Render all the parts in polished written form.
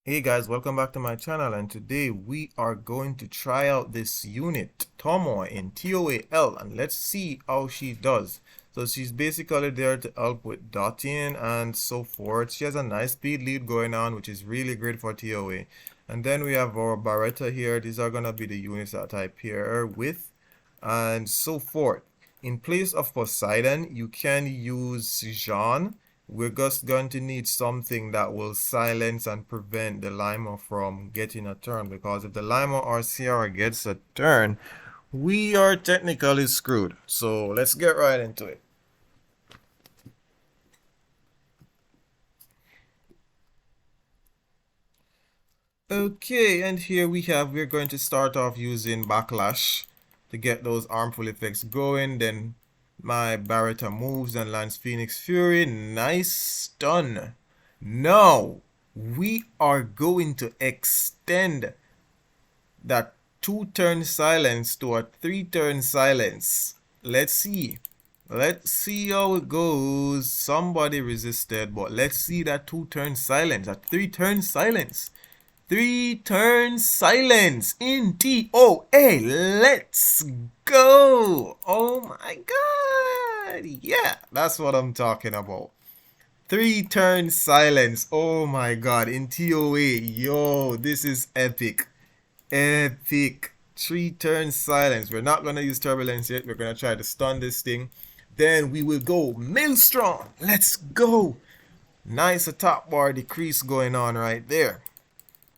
Hey guys, welcome back to my channel, and today we are going to try out this unit, Tomoe in TOAL, and let's see how she does. So she's basically there to help with dotting and so forth. She has a nice speed lead going on, which is really great for TOA. And then we have our Barretta here. These are going to be the units that I pair with and so forth. In place of Poseidon, you can use Jean. We're just going to need something that will silence and prevent the Laima from getting a turn, because if the Laima or Sierra gets a turn, we are technically screwed. So let's get right into it. Okay, and here we're going to start off using Backlash to get those armful effects going. Then my Barretta moves and lands Phoenix Fury. Nice stun. Now we are going to extend that 2-turn silence to a 3-turn silence. Let's see. Let's see how it goes. Somebody resisted, but let's see that 2-turn silence, that 3-turn silence. 3-turn silence in TOA. Let's go. Oh my god. Yeah, that's what I'm talking about. 3-turn silence. Oh my god. In TOA. Yo, this is epic. Epic. 3-turn silence. We're not going to use turbulence yet. We're going to try to stun this thing. Then we will go Maelstrom. Let's go. Nice attack bar decrease going on right there.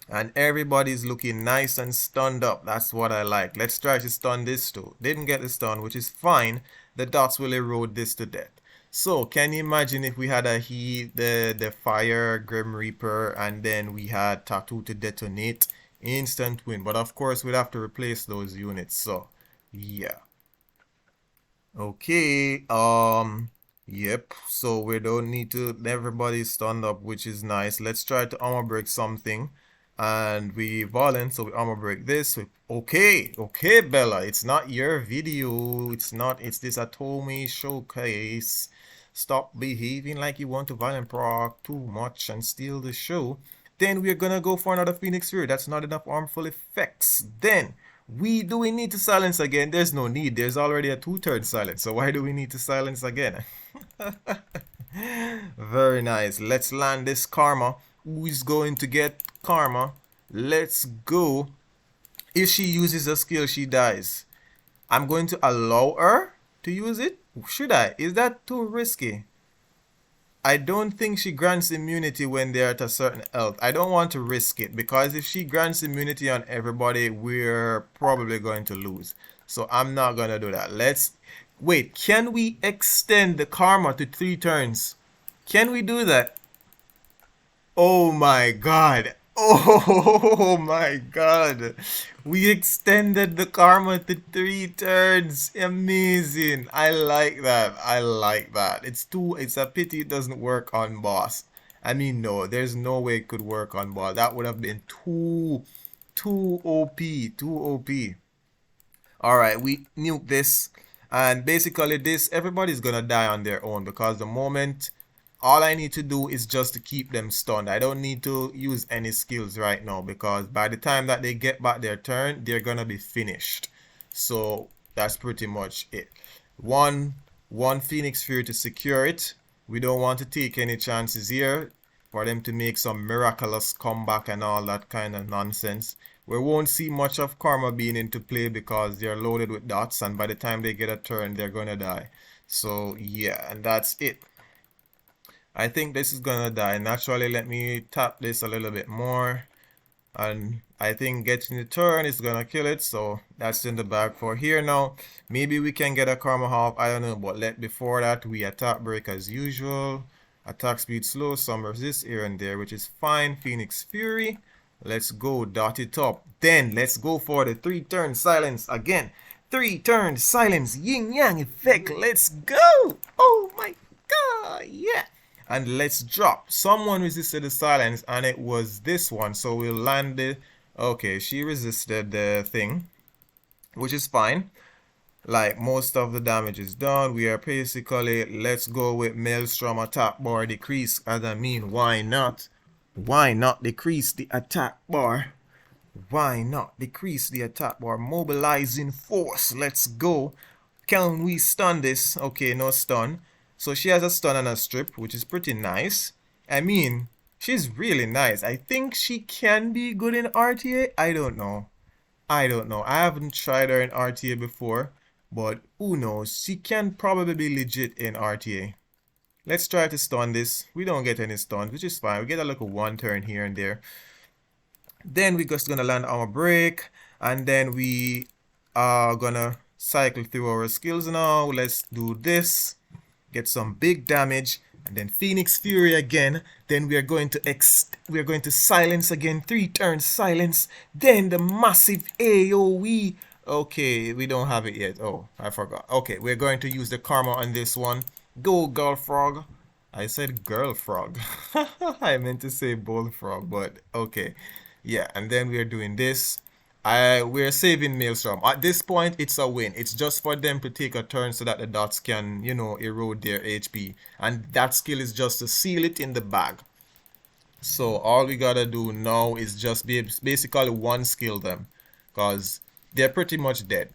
And everybody's looking nice and stunned up. That's what I like. Let's try to stun this too. Didn't get the stun, which is fine. The dots will erode this to death. So can you imagine if we had a heat, the fire, Grim Reaper, and then we had Tattoo to detonate? Instant win. But of course we'd have to replace those units. So yeah. Okay. Yep. So we don't need to, everybody's stunned up, which is nice. Let's try to armor break something. And we violent, so we armor break this. Okay, Bella, it's not your video. It's this a Tomoe showcase. Stop behaving like you want to violent proc too much and steal the show. Then we're gonna go for another Phoenix Fury. That's not enough harmful effects. Then do we need to silence again? There's no need. There's already a 2-turn silence. So why do we need to silence again? Very nice. Let's land this karma. Who is going to get karma? Let's go. If she uses a skill, she dies. I'm going to allow her to use it. Should I? Is that too risky? I don't think she grants immunity when they're at a certain health. I don't want to risk it, because if she grants immunity on everybody, we're probably going to lose. So I'm not going to do that. Let's wait. Can we extend the karma to 3 turns? Can we do that? Oh my god. Oh my god. We extended the karma to 3 turns. Amazing. I like that. I like that. It's a pity it doesn't work on boss. I mean, no, there's no way it could work on boss. That would have been too OP, too OP. All right, we nuke this, and basically this, everybody's gonna die on their own, because the moment, all I need to do is just to keep them stunned. I don't need to use any skills right now, because by the time that they get back their turn, they're gonna be finished. So that's pretty much it. One Phoenix Fury to secure it. We don't want to take any chances here for them to make some miraculous comeback and all that kind of nonsense. We won't see much of karma being into play, because they're loaded with dots, and by the time they get a turn, they're gonna die. So yeah, and that's it. I think this is gonna die naturally. Let me tap this a little bit more, and I think getting the turn is gonna kill it. So that's in the bag for here now. Maybe we can get a karma half, I don't know, but before that we attack break as usual. Attack speed slow, some resist here and there, which is fine. Phoenix Fury. Let's go, dot it up. Then let's go for the 3-turn silence again. 3-turn silence, yin yang effect. Let's go. Oh my god, yeah. And let's drop. Someone resisted the silence, and it was this one. So we'll land it. Okay, she resisted the thing, which is fine. Like, most of the damage is done. We are basically, let's go with Maelstrom attack bar decrease. As I mean, why not? Why not decrease the attack bar? Why not decrease the attack bar? Mobilizing force. Let's go. Can we stun this? Okay, no stun. So she has a stun and a strip, which is pretty nice. I mean, she's really nice. I think she can be good in RTA. I don't know. I don't know. I haven't tried her in RTA before, but who knows? She can probably be legit in RTA. Let's try to stun this. We don't get any stuns, which is fine. We get a little one turn here and there. Then we're just gonna land our break, and then we are gonna cycle through our skills now. Let's do this. Get some big damage, and then Phoenix Fury again. Then we are going to silence again. 3 turns silence. Then the massive AoE. Okay, we don't have it yet. Oh, I forgot. Okay, we're going to use the karma on this one. Go, girl frog. I said girl frog. I meant to say bullfrog, but okay. Yeah, and then we're doing this. We're saving Maelstrom. At this point, it's a win. It's just for them to take a turn so that the dots can, you know, erode their HP. And that skill is just to seal it in the bag. So all we gotta do now is just basically one skill them. Because they're pretty much dead.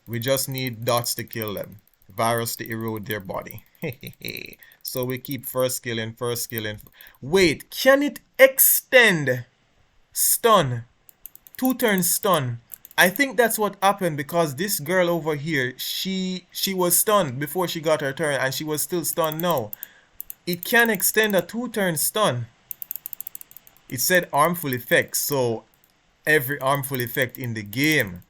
We just need dots to kill them. Virus to erode their body. So we keep first skilling, first skilling. Wait, can it extend? Stun. 2 turns stun. I think that's what happened because this girl over here, she was stunned before she got her turn and she was still stunned now. It can extend a 2 turn stun. It said harmful effects, so every harmful effect in the game.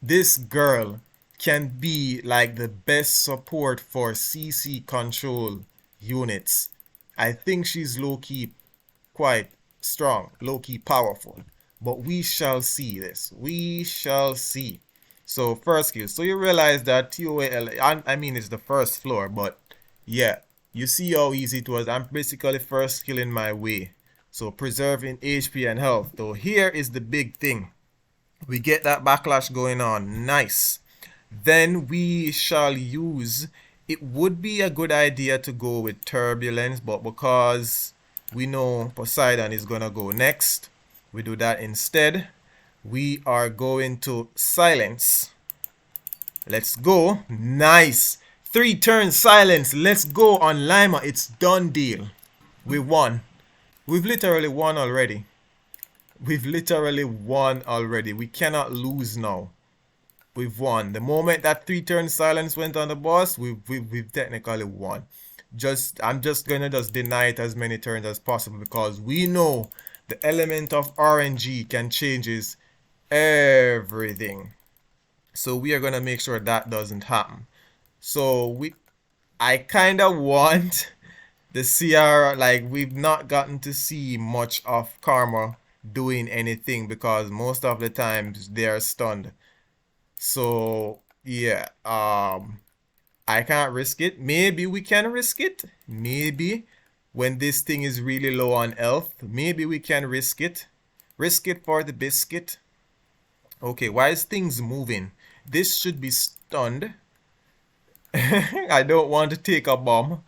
This girl can be like the best support for CC control units. I think she's low-key quite strong, low-key powerful. But we shall see this. We shall see. So first skill. So you realize that TOAL, I mean it's the first floor, but yeah, you see how easy it was. I'm basically first skilling my way. So preserving HP and health. So here is the big thing. We get that backlash going on. Nice. Then we shall use, it would be a good idea to go with turbulence, but because we know Poseidon is gonna go next, we do that instead. We are going to silence. Let's go. Nice. 3 turns silence. Let's go on Laima. It's done deal. We won. We've literally won already. We've literally won already. We cannot lose now. We've won. The moment that 3 turn silence went on the boss, we've technically won. I'm just gonna deny it as many turns as possible because we know the element of RNG can changes everything. So we are gonna make sure that doesn't happen. So I kinda want the CR, like we've not gotten to see much of Karma doing anything because most of the times they are stunned. So yeah, I can't risk it. Maybe we can risk it. Maybe when this thing is really low on health, maybe we can risk it. Risk it for the biscuit. Okay, why is things moving? This should be stunned. I don't want to take a bomb.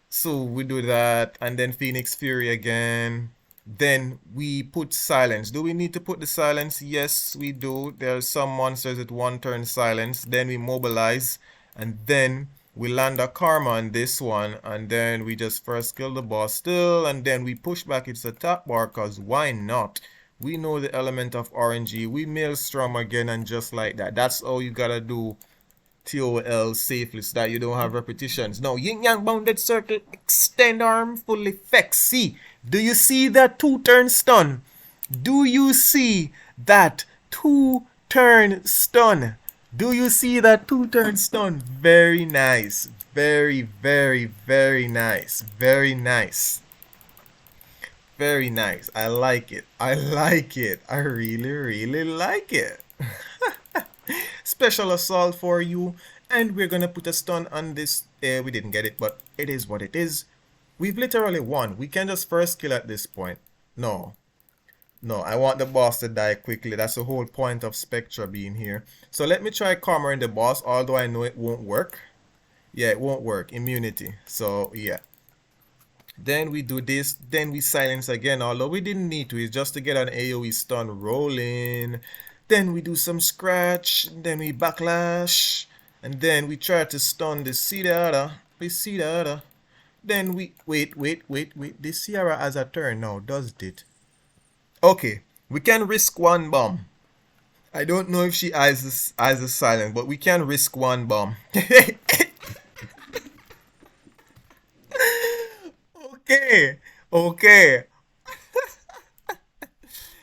So we do that and then Phoenix Fury again. Then we put silence. Do we need to put the silence? Yes, we do. There are some monsters with 1 turn silence. Then we mobilize and then we land a karma on this one and then we just first kill the boss still and then we push back its attack bar because why not? We know the element of RNG. We maelstrom again and just like that. That's all you gotta do. TOL safely so that you don't have repetitions. Now, yin yang bounded circle, extend arm, full effect. See, do you see that 2 turn stun? Do you see that 2 turn stun? Do you see that 2 turn stun? Very nice. Very, very, very nice. Very nice. Very nice. I like it. I like it. I really, really like it. Special assault for you, and we're gonna put a stun on this. We didn't get it, but it is what it is. We've literally won. We can just first kill at this point. No, I want the boss to die quickly. That's the whole point of Spectra being here. So let me try Karma the boss, although I know it won't work. Yeah, it won't work. Immunity. So yeah, Then we do this, then we silence again, although we didn't need to, it's just to get an AoE stun rolling. Then we do some scratch, then we backlash, and then we try to stun the Cedar. We Cedar. Then we wait. The Sierra has a turn now, does it? Okay, we can risk one bomb. I don't know if she has a silence, but we can risk one bomb. Okay, okay.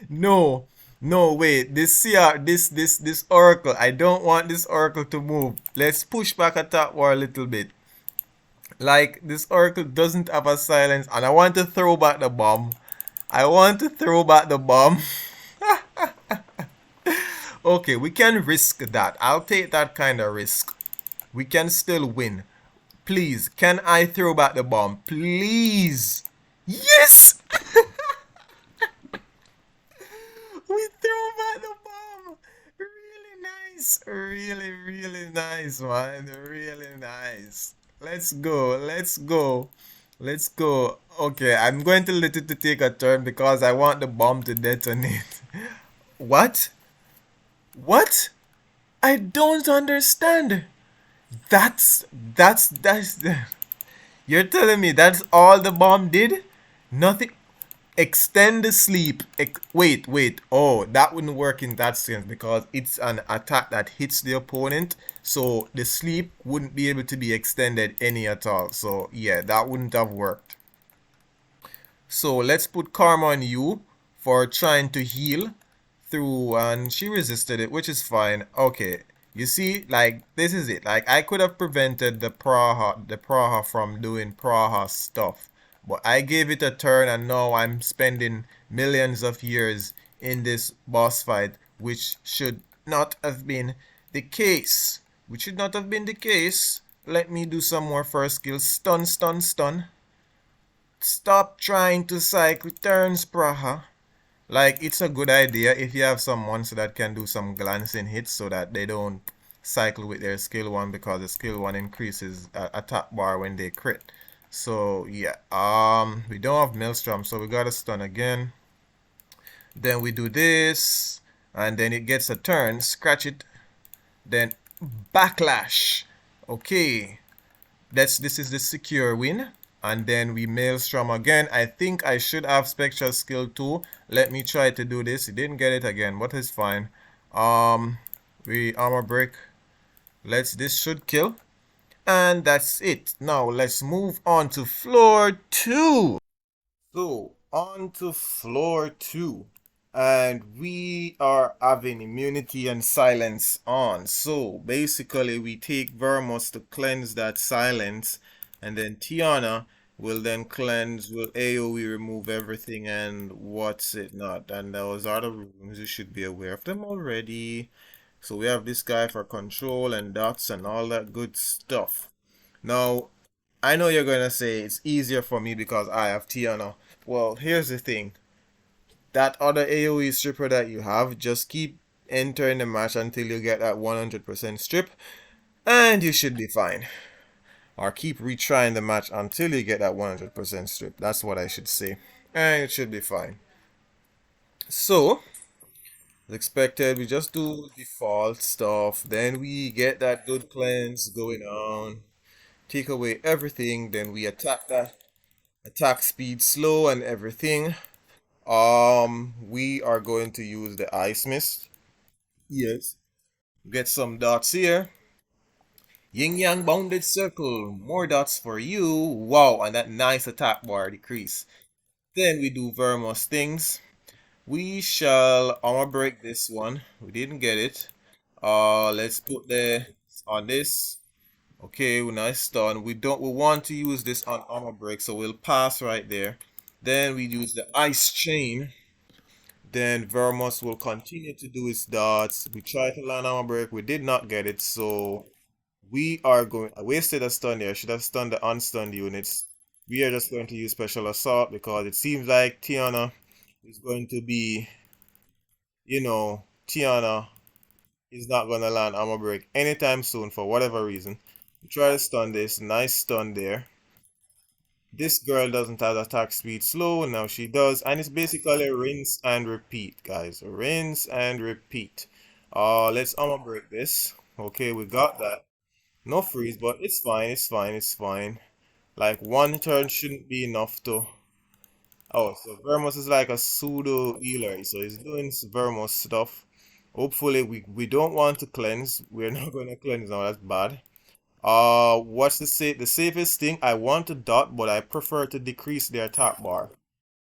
No, no, wait. This CR, this oracle. I don't want this oracle to move. Let's push back attack war a little bit. Like this oracle doesn't have a silence, and I want to throw back the bomb. I want to throw back the bomb. Okay, we can risk that. I'll take that kind of risk. We can still win. Please, can I throw back the bomb? Please. Yes! We threw back the bomb. Really nice. Really nice, man. Really nice. Let's go. Let's go. Let's go. Okay, I'm going to let it to take a turn because I want the bomb to detonate. What? What? I don't understand. That's You're telling me that's all the bomb did? Nothing. Extend the sleep. Wait. Oh, that wouldn't work in that sense because it's an attack that hits the opponent. So the sleep wouldn't be able to be extended any at all. So yeah, that wouldn't have worked. So let's put karma on you for trying to heal through, and she resisted it, which is fine. Okay, you see, like this is it. Like I could have prevented the Praha from doing Praha stuff, but I gave it a turn, and now I'm spending millions of years in this boss fight, which should not have been the case. Which should not have been the case. Let me do some more first skills. Stun, stun, stun. Stop trying to cycle turns, Praha. Like, it's a good idea if you have some monster that can do some glancing hits so that they don't cycle with their skill one because the skill one increases attack bar when they crit. So, yeah. We don't have Maelstrom, so we gotta stun again. Then we do this, and then it gets a turn. Scratch it. Then backlash. Okay. This is the secure win. And then we Maelstrom again. I think I should have Spectral skill too. Let me try to do this. He didn't get it again, but it's fine. We armor break. This should kill. And that's it. Now let's move on to floor 2. So, on to floor 2. And we are having immunity and silence on. So, basically, we take Vermos to cleanse that silence. And then Tiana will then cleanse, will AoE remove everything and what's it not. And those are the rooms. You should be aware of them already. So, we have this guy for control and dots and all that good stuff. Now, I know you're gonna say it's easier for me because I have Tiana. Well, here's the thing. That other AoE stripper that you have, just keep entering the match until you get that 100% strip, and you should be fine. Or keep retrying the match until you get that 100% strip. That's what I should say. And it should be fine. So, as expected, we just do default stuff. Then we get that good cleanse going on. Take away everything. Then we attack that. Attack speed slow and everything. We are going to use the ice mist. Yes. Get some dots here. Yin Yang bounded circle. More dots for you. Wow, and that nice attack bar decrease. Then we do Vermos things. We shall armor break this one. We didn't get it. Let's put the on this. Okay, we nice stun. We want to use this on armor break, so we'll pass right there. Then we use the ice chain. Then Vermos will continue to do his dots. We tried to land armor break. We did not get it, so we are going. I wasted a stun there. I should have stunned the unstunned units. We are just going to use special assault because it seems like Tiana is going to be, Tiana is not going to land armor break anytime soon for whatever reason. We try to stun this. Nice stun there. This girl doesn't have attack speed slow, now she does, and it's basically rinse and repeat, guys. Rinse and repeat. Let's break this. Okay, we got that. No freeze, but it's fine, it's fine, it's fine. Like one turn shouldn't be enough to. Oh, so Vermos is like a pseudo healer, so he's doing Vermos stuff. Hopefully, we don't want to cleanse. We're not going to cleanse now. That's bad. What's the safest thing? I want to dot, but I prefer to decrease their attack bar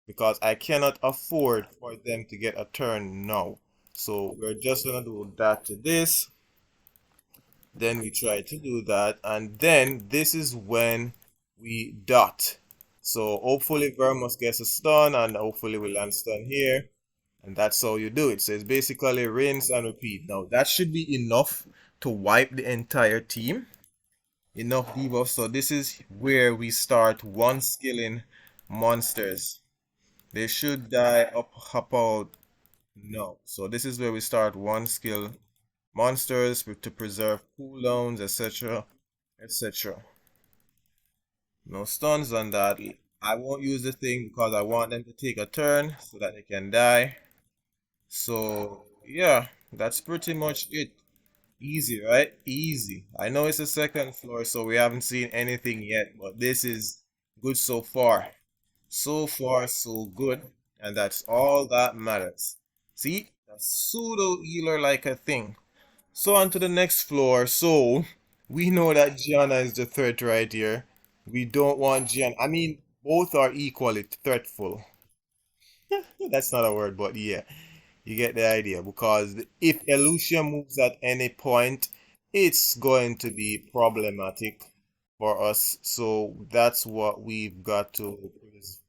because I cannot afford for them to get a turn now. So we're just gonna do that to this. Then we try to do that, and then this is when we dot. So hopefully Vermos gets a stun, and hopefully we land stun here. And that's how you do it. So it's basically rinse and repeat. Now that should be enough to wipe the entire team. Enough debuff. So this is where we start one skilling monsters. They should die up about no. So this is where we start one skill monsters to preserve cooldowns, etc. etc. No stuns on that. I won't use the thing because I want them to take a turn so that they can die. So yeah, that's pretty much it. Easy, right? Easy. I know it's the second floor, so we haven't seen anything yet, but this is good so far. So far, so good. And that's all that matters. See? A pseudo healer like a thing. So on to the next floor. So we know that Gianna is the threat right here. We don't want Gianna. I mean, both are equally threatful. That's not a word, but yeah. You get the idea because if Elucia moves at any point, it's going to be problematic for us. So that's what we've got to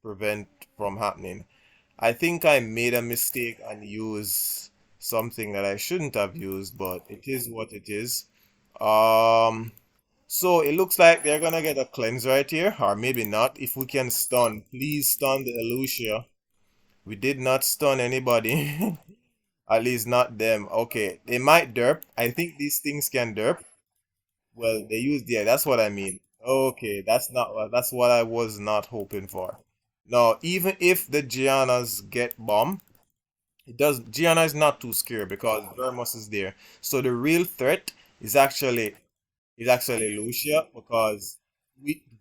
prevent from happening. I think I made a mistake and used something that I shouldn't have used, but it is what it is. Um, so it looks like they're gonna get a cleanse right here, or maybe not. If we can stun, please stun the Elucia. We did not stun anybody. At least not them. Okay, they might derp. I think these things can derp. Well, they use yeah, that's what I mean. Okay, that's what I was not hoping for. No, even if the Giannas get bomb, it does Gianna is not too scared because Vermos is there. So the real threat is actually Lucia because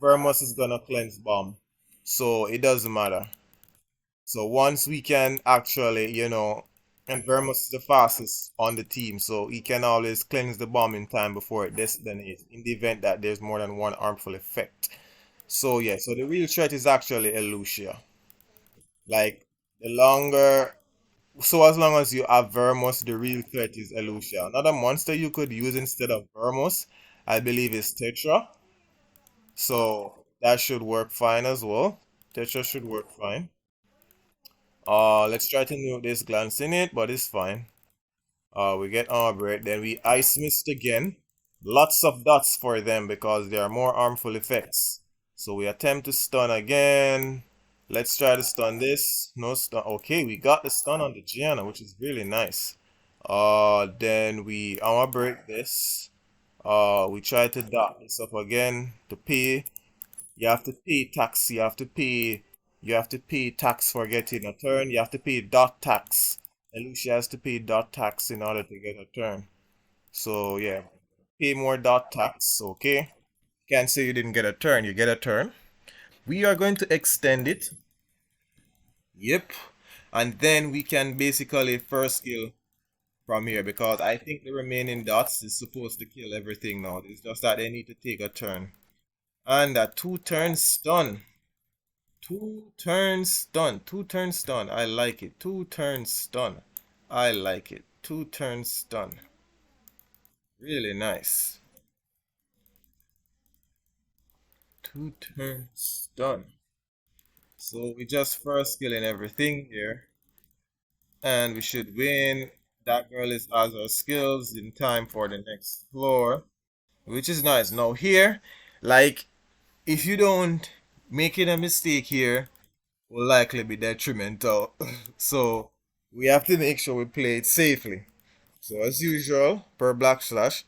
Vermos is gonna cleanse bomb. So it doesn't matter. So once we can actually, and Vermus is the fastest on the team, so he can always cleanse the bomb in time before it detonates in the event that there's more than one harmful effect. So yeah, so the real threat is actually Elucia. Like the longer, so as long as you have Vermus, the real threat is Elucia. Another monster you could use instead of Vermus, I believe, is Tetra. So that should work fine as well. Tetra should work fine. Let's try to nuke this glance in it, but it's fine. We get Arbret, then we Ice Mist again. Lots of dots for them because there are more harmful effects. So we attempt to stun again. Let's try to stun this. No stun. Okay, we got the stun on the Gianna, which is really nice. Then we armor break this. We try to dot this up again to pay. You have to pay tax. You have to pay tax for getting a turn. You have to pay dot tax. Lucia has to pay dot tax in order to get a turn. So yeah, pay more dot tax. Okay. Can't say you didn't get a turn. You get a turn. We are going to extend it. Yep. And then we can basically first skill from here because I think the remaining dots is supposed to kill everything now. It's just that they need to take a turn. And a 2 turn stun. 2 turns stun. 2 turns stun. I like it. 2 turns stun. I like it. 2 turns stun. Really nice. 2 turns stun. So we just first killing everything here. And we should win. That girl is has her skills in time for the next floor. Which is nice. Now here, like, if you don't making a mistake here, will likely be detrimental. So we have to make sure we play it safely. So as usual, per Black Slash,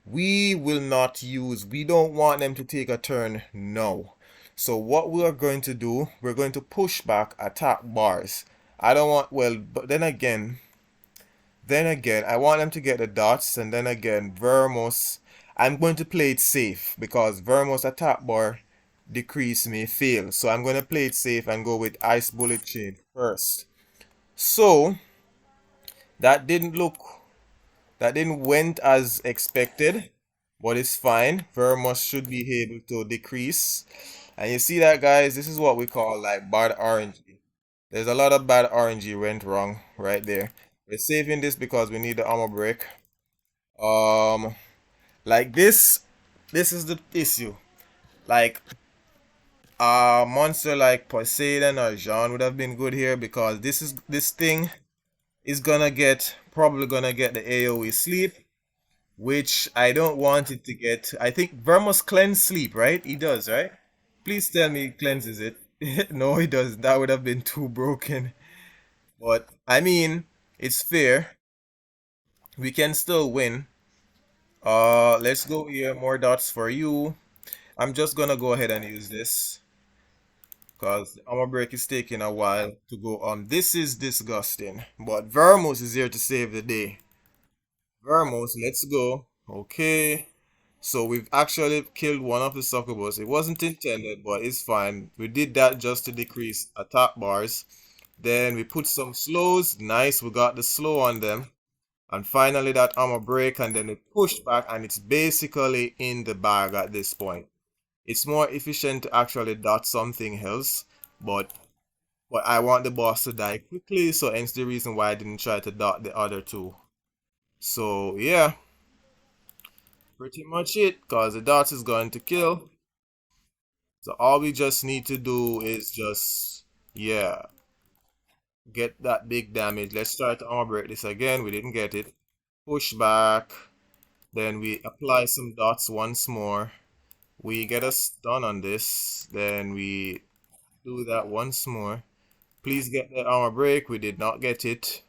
we don't want them to take a turn now. So what we are going to do, we're going to push back attack bars. I don't want, well, but then again, I want them to get the dots, and then again, Vermos, I'm going to play it safe because Vermos attack bar decrease may fail. So I'm going to play it safe and go with Ice Bullet Chain first. So that didn't look, that didn't went as expected, but it's fine. Vermos should be able to decrease. And you see that, guys, this is what we call like bad RNG. There's a lot of bad RNG went wrong right there. We're saving this because we need the armor break. Um, like this is the issue. Like a monster like Poseidon or Jean would have been good here because this thing is gonna get probably gonna get the AoE sleep, which I don't want it to get. I think Vermos cleanse sleep, right? He does, right? Please tell me he cleanses it. No, he doesn't. That would have been too broken. But I mean, it's fair. We can still win. Let's go here. More dots for you. I'm just gonna go ahead and use this because the armor break is taking a while to go on. This is disgusting, but Vermos is here to save the day. Vermos, let's go. Okay. So we've actually killed one of the succubus. It wasn't intended, but it's fine. We did that just to decrease attack bars. Then we put some slows. Nice, we got the slow on them. And finally that armor break, and then we push back, and it's basically in the bag at this point. It's more efficient to actually dot something else, but I want the boss to die quickly, so hence the reason why I didn't try to dot the other two. So yeah, pretty much it, cause the dots is going to kill. So all we just need to do is just, yeah, get that big damage. Let's try to armor break this again. We didn't get it. Push back. Then we apply some dots once more. We get a stun on this. Then we do that once more. Please get the armor break. We did not get it.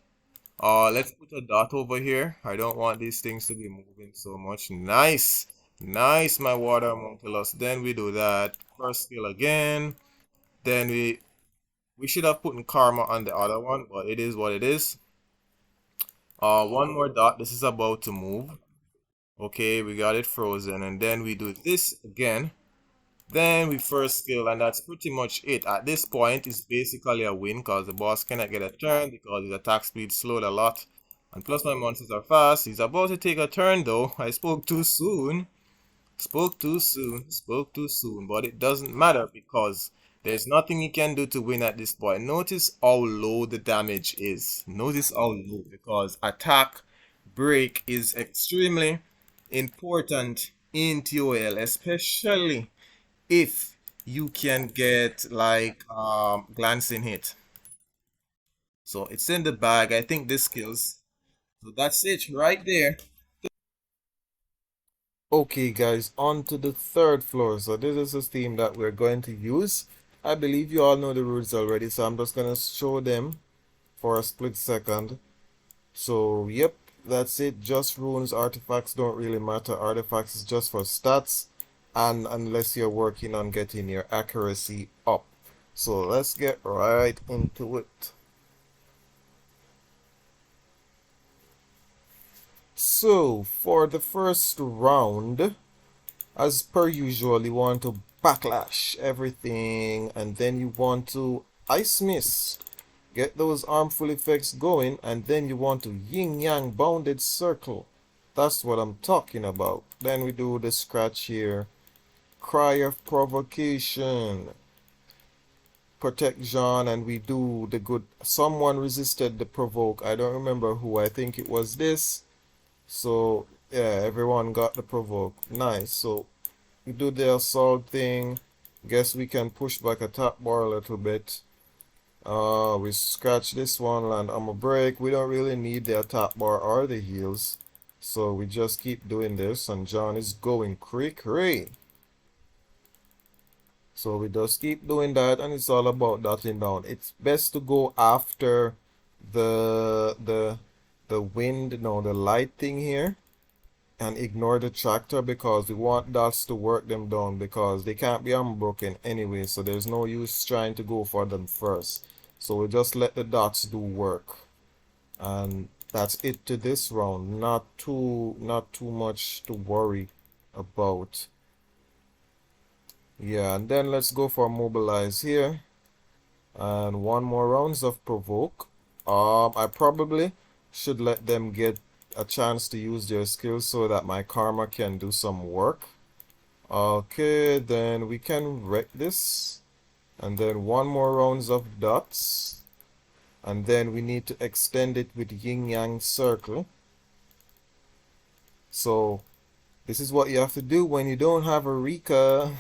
Let's put a dot over here. I don't want these things to be moving so much. Nice. Nice, my water homunculus. Then we do that. First skill again. Then we should have put in karma on the other one, but it is what it is. One more dot. This is about to move. Okay, we got it frozen, and then we do this again. Then we first skill, and that's pretty much it. At this point, it's basically a win because the boss cannot get a turn because his attack speed slowed a lot. And plus my monsters are fast. He's about to take a turn though. I spoke too soon. Spoke too soon. Spoke too soon. But it doesn't matter because there's nothing he can do to win at this point. Notice how low the damage is. Notice how low because attack break is extremely important in TOL, especially if you can get like glancing hit. So it's in the bag. I think this kills. So that's it right there. Okay guys, on to the third floor. So this is the theme that we're going to use. I believe you all know the rules already, so I'm just gonna show them for a split second. So yep, that's it. Just runes, artifacts don't really matter. Artifacts is just for stats, and unless you're working on getting your accuracy up. So let's get right into it. So for the first round, as per usual, you want to backlash everything, and then you want to ice mist. Get those armful effects going, and then you want to yin-yang bounded circle. That's what I'm talking about. Then we do the scratch here. Cry of provocation. Protect Jean, and we do the good. Someone resisted the provoke. I don't remember who. I think it was this. So yeah, everyone got the provoke. Nice. So we do the assault thing. Guess we can push back a top bar a little bit. We scratch this one, land on a break. We don't really need the attack bar or the heals, so we just keep doing this, and John is going cray. So we just keep doing that, and it's all about dotting down. It's best to go after the wind, no, the light thing here, and ignore the tractor because we want dots to work them down because they can't be unbroken anyway, so there's no use trying to go for them first. So we just let the dots do work. And that's it to this round. Not too much to worry about. Yeah, and then let's go for mobilize here. And one more rounds of provoke. I probably should let them get a chance to use their skills so that my karma can do some work. Okay, then we can wreck this. And then one more rounds of dots. And then we need to extend it with yin yang circle. So this is what you have to do when you don't have a Rika.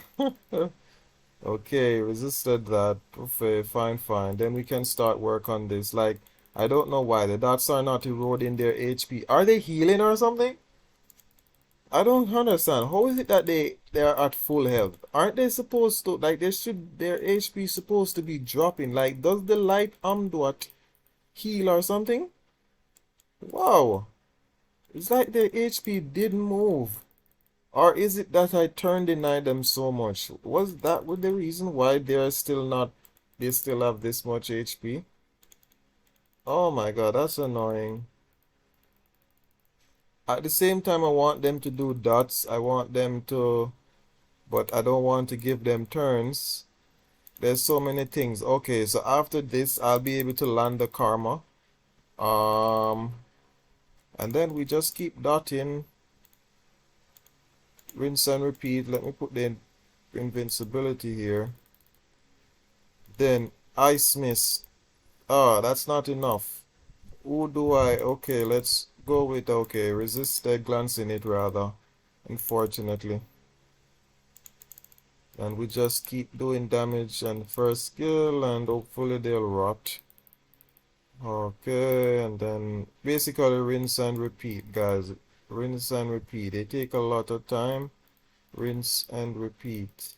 Okay, resisted that. Okay, fine, fine. Then we can start work on this. Like, I don't know why the dots are not eroding their HP. Are they healing or something? I don't understand. How is it that they are at full health? Aren't they supposed to, like, their HP supposed to be dropping? Like, does the light what heal or something? Wow. It's like their HP didn't move. Or is it that I turn denied them so much? Was that the reason why they're still not, they still have this much HP? Oh my god, that's annoying. At the same time, I want them to do dots. I want them to, but I don't want to give them turns. There's so many things. Okay, so after this, I'll be able to land the karma. Um, and then we just keep dotting. Rinse and repeat. Let me put the invincibility here. Then ice mist. Ah, that's not enough. Who do I? Okay, let's go with okay. Resisted glancing it rather. Unfortunately. And we just keep doing damage and first skill and hopefully they'll rot. Okay, and then basically rinse and repeat, guys. Rinse and repeat. They take a lot of time. Rinse and repeat.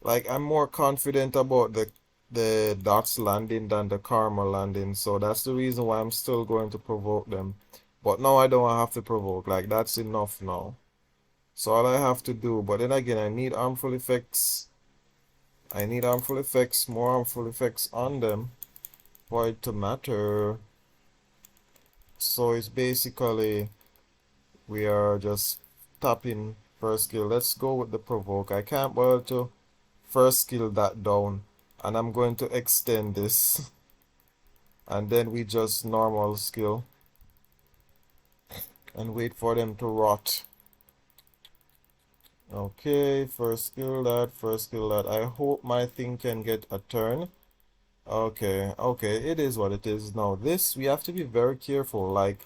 Like I'm more confident about the dots landing than the karma landing, so that's the reason why I'm still going to provoke them. But now I don't have to provoke, like that's enough now. So all I have to do, but then again, I need harmful effects. I need harmful effects, more harmful effects on them for it to matter. So it's basically we are just tapping first skill. Let's go with the provoke. I can't bother to first skill that down, and I'm going to extend this and then we just normal skill and wait for them to rot. Okay, first skill that, first skill that. I hope my thing can get a turn. Okay, okay, it is what it is. Now this, we have to be very careful. Like,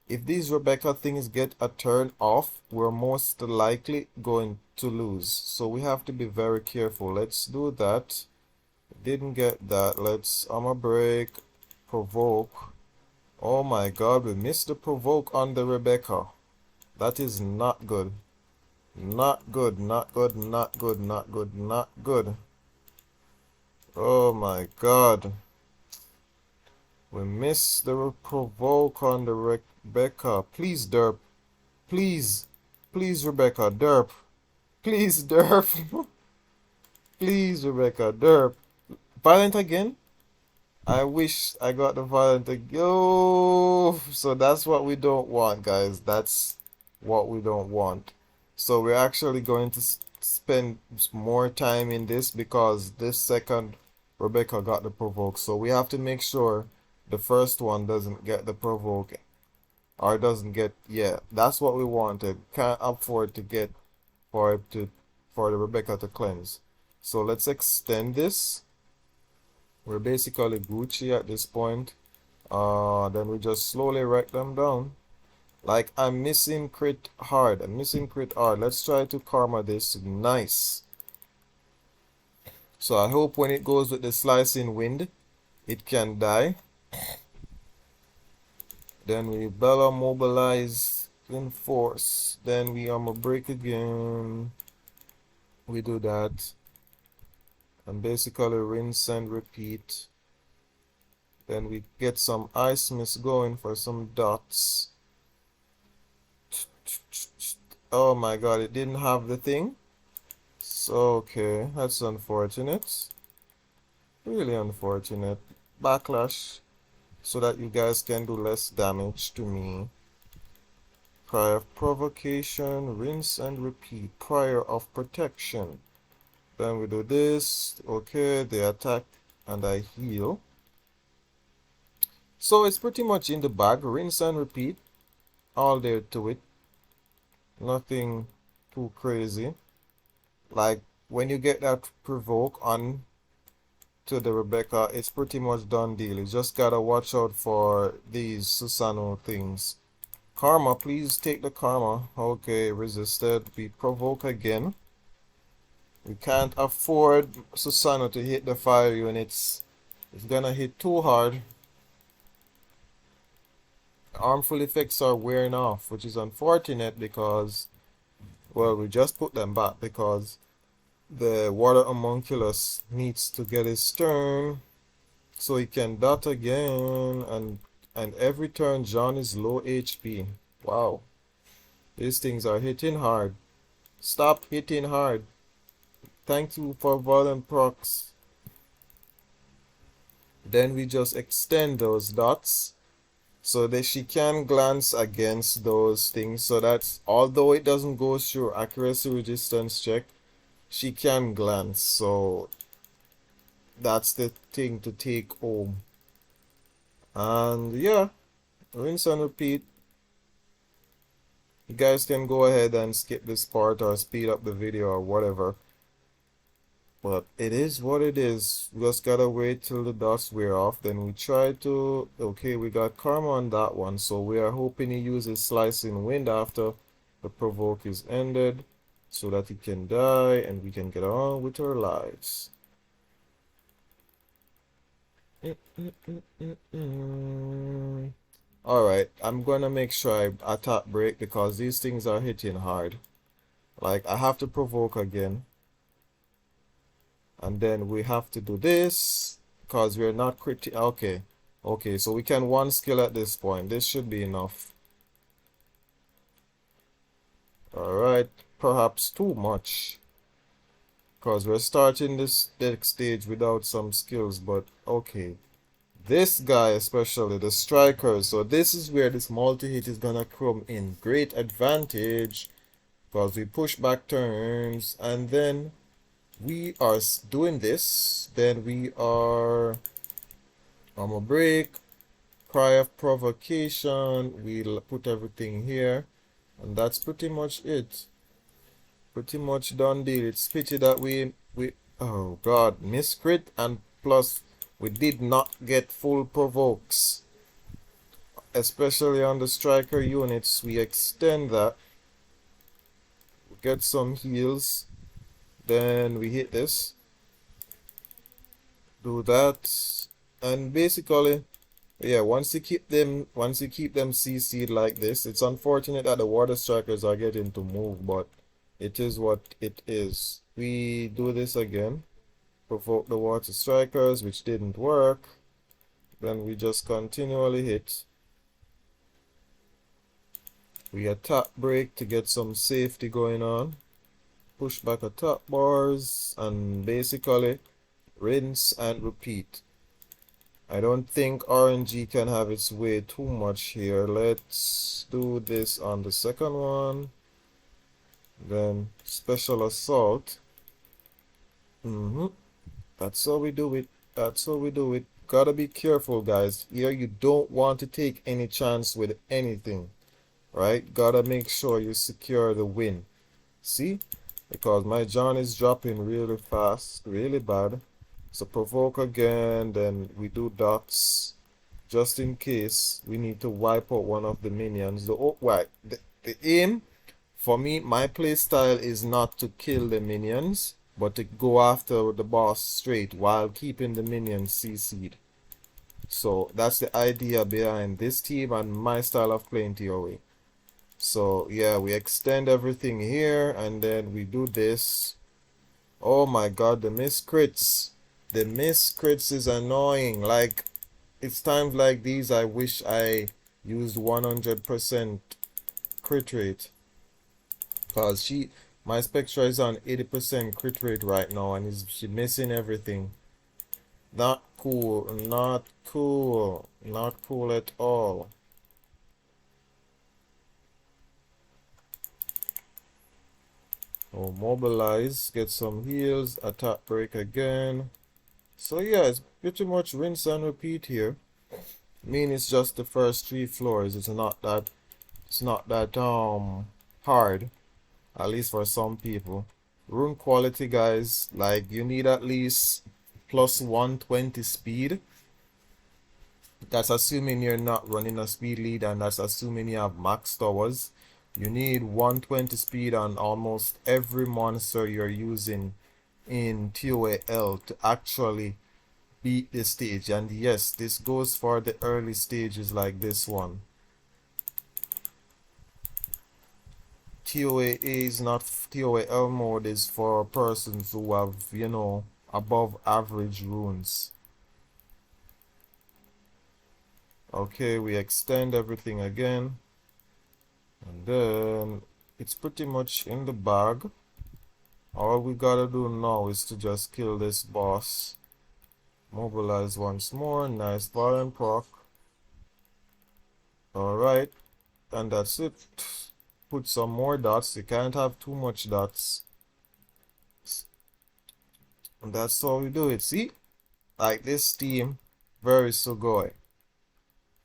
if these Rebecca things get a turn off, we're most likely going to lose. So we have to be very careful. Let's do that. Didn't get that. Let's break, provoke. Oh my god, we missed the provoke on the Rebecca. That is not good. Not good, not good, not good, not good, not good. Oh my god. We missed the provoke on the Rebecca. Please, Derp. Please. Please, Rebecca. Derp. Please, Derp. Please, Rebecca. Derp. Violent again? I wish I got the violent again. Oh, so that's what we don't want, guys. That's what we don't want. So we're actually going to spend more time in this because this second Rebecca got the provoke. So we have to make sure the first one doesn't get the provoke or doesn't get, yeah, that's what we wanted. Can't afford to get for it to, for the Rebecca to cleanse. So let's extend this. We're basically Gucci at this point. Then we just slowly write them down. Like I'm missing crit hard. I'm missing crit hard. Let's try to karma this. Nice. So I hope when it goes with the slicing wind, it can die. Then we Bella mobilize, enforce. Then we break again. We do that. And basically rinse and repeat. Then we get some ice mist going for some dots. Oh my god, it didn't have the thing. So, okay, that's unfortunate. Really unfortunate. Backlash so that you guys can do less damage to me. Prior of provocation, rinse and repeat. Prior of protection. Then we do this. Okay, they attack and I heal. So it's pretty much in the bag. Rinse and repeat. All there to it. Nothing too crazy. Like when you get that provoke on to the Rebecca, it's pretty much done deal. You just gotta watch out for these Susano things. Karma, please take the karma. Okay, resisted. We provoke again. We can't afford Susano to hit the fire units. It's gonna hit too hard. Harmful effects are wearing off, which is unfortunate because, well, we just put them back because the water homunculus needs to get his turn so he can dot again, and every turn John is low HP. Wow, these things are hitting hard. Stop hitting hard. Thank you for violent procs. Then we just extend those dots so that she can glance against those things, so that although it doesn't go through accuracy resistance check, she can glance. So that's the thing to take home. And yeah, rinse and repeat. You guys can go ahead and skip this part or speed up the video or whatever. But it is what it is. We just gotta wait till the dots wear off. Then we try to... Okay, we got karma on that one. So we are hoping he uses slicing wind after the provoke is ended, so that he can die and we can get on with our lives. Alright, I'm gonna make sure I attack break because these things are hitting hard. Like, I have to provoke again. And then we have to do this because we're not crit. Okay. Okay, so we can one skill at this point. This should be enough. Alright, perhaps too much. Because we're starting this next stage without some skills, but okay. This guy especially, the striker, so this is where this multi-hit is gonna come in. Great advantage because we push back turns and then we are doing this. Then we are armor break, cry of provocation. We'll put everything here and that's pretty much it. Pretty much done deal. It's pity that we oh god, miscrit, and plus we did not get full provokes, especially on the striker units. We extend that, we get some heals, then we hit this, do that, and basically, yeah, once you keep them CC'd like this, it's unfortunate that the water strikers are getting to move, but it is what it is. We do this again, provoke the water strikers, which didn't work. Then we just continually hit. We attack break to get some safety going on. Push back attack bars and basically rinse and repeat. I don't think RNG can have its way too much here. Let's do this on the second one. Then special assault. That's how we do it. That's how we do it. Gotta be careful, guys. Here you don't want to take any chance with anything, right? Gotta make sure you secure the win. See? Because my John is dropping really fast, really bad. So provoke again, then we do dots just in case we need to wipe out one of the minions. The aim for me, my play style is not to kill the minions, but to go after the boss straight while keeping the minions CC'd. So that's the idea behind this team and my style of playing TOA. So yeah, we extend everything here and then we do this. Oh my god, the miscrits. The miscrits is annoying. Like, it's times like these I wish I used 100% crit rate. Cause my Spectra is on 80% crit rate right now, and she missing everything. Not cool, not cool, not cool at all. Oh, mobilize, get some heals, attack break again. So yeah, it's pretty much rinse and repeat here. I mean, it's just the first 3 floors. It's not that hard, at least for some people. Room quality, guys, like you need at least plus 120 speed. That's assuming you're not running a speed lead, and that's assuming you have max towers. You need 120 speed on almost every monster you're using in TOAL to actually beat the stage. And yes, this goes for the early stages like this one. TOA is not TOAL mode is for persons who have, above average runes. Okay, we extend everything again. And then it's pretty much in the bag. All we gotta do now is to just kill this boss. Mobilize once more. Nice volume proc. Alright, and that's it. Put some more dots. You can't have too much dots. And that's how we do it. See? Like this team. Very sugoi.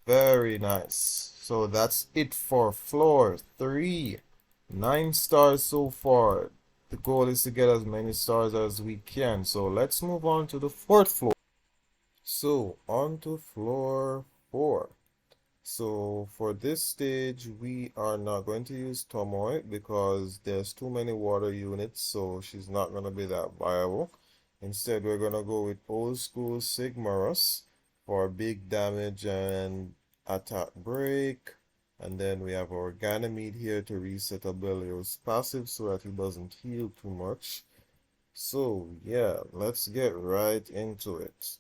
Very nice. So that's it for floor 3. 9 stars so far. The goal is to get as many stars as we can. So let's move on to the 4th floor. So on to floor 4. So for this stage, we are not going to use Tomoe because there's too many water units, so she's not going to be that viable. Instead, we're going to go with old school Sigmarus for big damage and attack break. And then we have our Ganymede here to reset Abellio's passive so that he doesn't heal too much. So yeah, let's get right into it.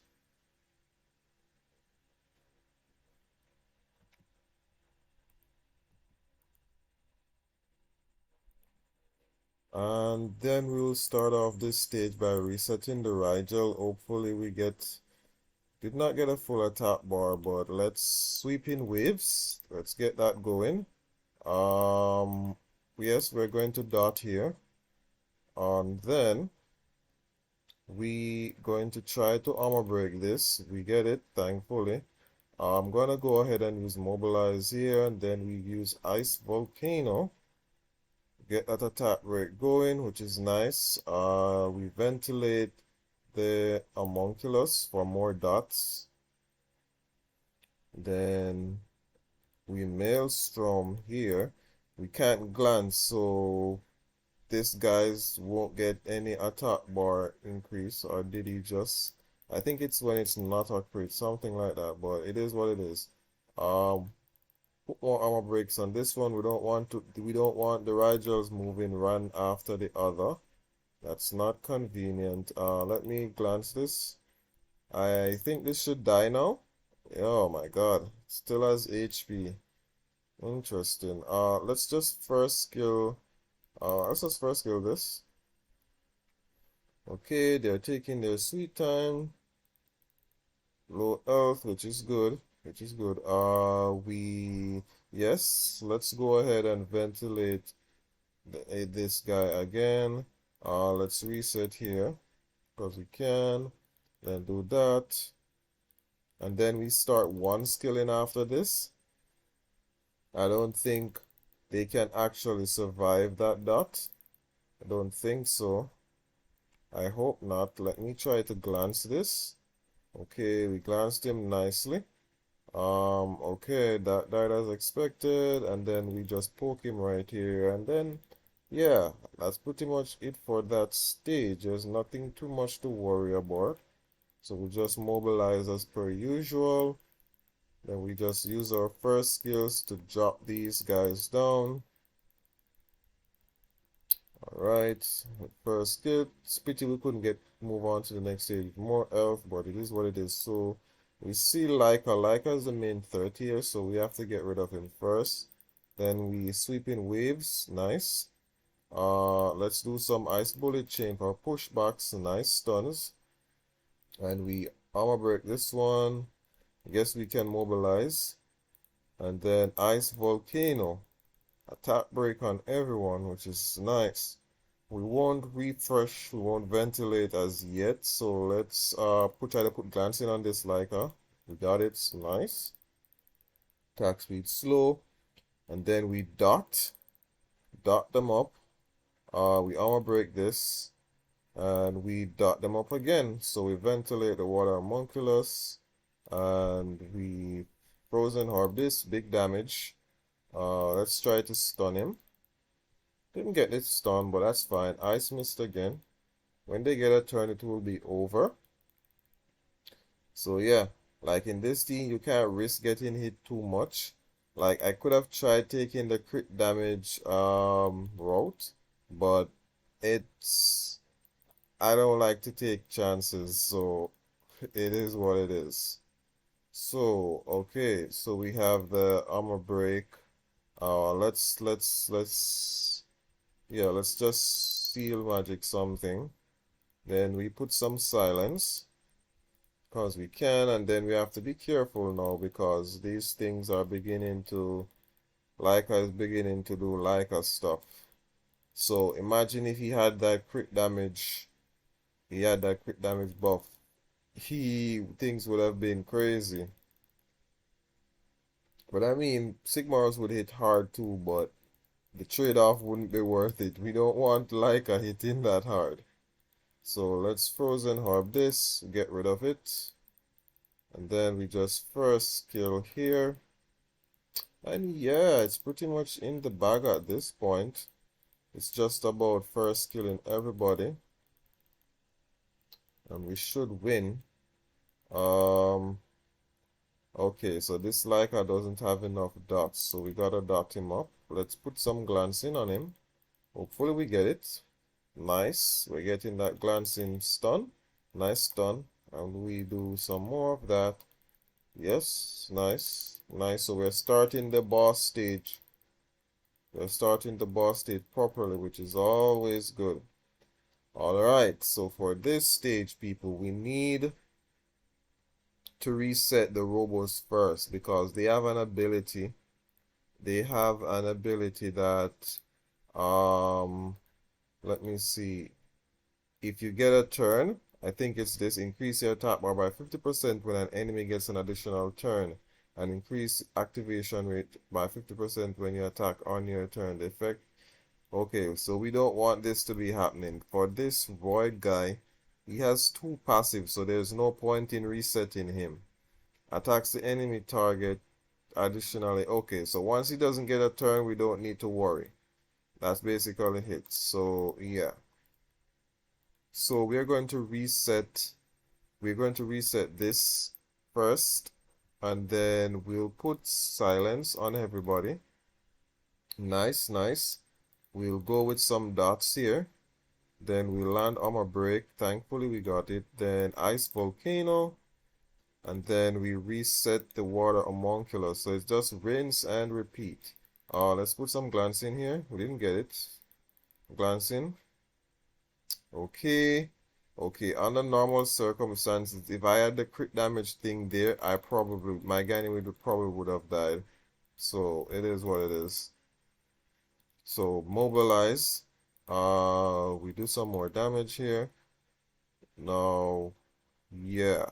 And then we'll start off this stage by resetting the Rigel. Hopefully we did not get a full attack bar, but let's sweep in waves. Let's get that going. Yes, we're going to dot here. And then we going to try to armor break this. We get it, thankfully. I'm gonna go ahead and use mobilize here, and then we use ice volcano. Get that attack rate going, which is nice. We ventilate the homunculus for more dots. Then we maelstrom here. We can't glance, so this guys won't get any attack bar increase. Or did he just? I think it's when it's not a crit, something like that. But it is what it is. Put more armor breaks on this one. We don't want the Rigels moving one after the other. That's not convenient. Let me glance this. I think this should die now. Oh my god. Still has HP. Interesting. Let's just first skill this. Okay, they're taking their sweet time. Low health, which is good. Which is good. Yes, let's go ahead and ventilate this guy again. Let's reset here because we can. Then do that. And then we start one skilling after this. I don't think they can actually survive that dot. I don't think so. I hope not. Let me try to glance this. Okay, we glanced him nicely. Okay, that died as expected, and then we just poke him right here, and then, yeah, that's pretty much it for that stage. There's nothing too much to worry about. So we just mobilize as per usual. Then we just use our first skills to drop these guys down. Alright, first skill. It's pity we couldn't move on to the next stage with more health, but it is what it is. So we see Laika. Laika is the main threat here, so we have to get rid of him first. Then we sweep in waves. Nice. Let's do some ice bullet chain for pushbacks, nice stuns. And we armor break this one. I guess we can mobilize. And then ice volcano. Attack break on everyone, which is nice. We won't refresh, we won't ventilate as yet. So let's try to put glancing on this Leica. We got it, nice. Attack speed slow. And then we dot them up. We armor break this. And we dot them up again. So we ventilate the water homunculus. And we frozen orb this, big damage. Let's try to stun him. Didn't get this stun, but that's fine. Ice mist again. When they get a turn, it will be over. So yeah, like in this team, you can't risk getting hit too much. Like I could have tried taking the crit damage route, but it's I don't like to take chances, so it is what it is. So okay, so we have the armor break. Let's yeah, let's just seal magic something. Then we put some silence because we can, and then we have to be careful now because these things are beginning to, Leica is beginning to do Leica stuff. So imagine if he had that crit damage, he had that crit damage buff, things would have been crazy. But I mean, Sigmars would hit hard too, but the trade-off wouldn't be worth it. We don't want Leica hitting that hard. So let's frozen orb this, get rid of it. And then we just first kill here. And yeah, it's pretty much in the bag at this point. It's just about first killing everybody. And we should win. Um, okay, so this Leica doesn't have enough dots, so we gotta dot him up. Let's put some glancing on him. Hopefully we get it. Nice. We're getting that glancing stun. Nice stun. And we do some more of that. Yes, nice. Nice. So we're starting the boss stage. We're starting the boss stage properly, which is always good. Alright, so for this stage, people, we need to reset the robots first because they have an ability. They have an ability that, let me see. If you get a turn, I think it's this, increase your attack bar by 50% when an enemy gets an additional turn, and increase activation rate by 50% when you attack on your turn. The effect. Okay, so we don't want this to be happening. For this void guy, he has two passives, so there's no point in resetting him. Attacks the enemy target additionally. Okay, so once he doesn't get a turn, we don't need to worry. That's basically it. So yeah. So we're going to reset this first, and then we'll put silence on everybody. Nice, nice. We'll go with some dots here. Then we land armor break. Thankfully we got it. Then ice volcano. And then we reset the water homunculus. So it's just rinse and repeat. Let's put some glance in here. We didn't get it. Glance in. Okay. Okay, under normal circumstances, if I had the crit damage thing there, my Ganymede would have died. So it is what it is. So mobilize. We do some more damage here. Now, yeah.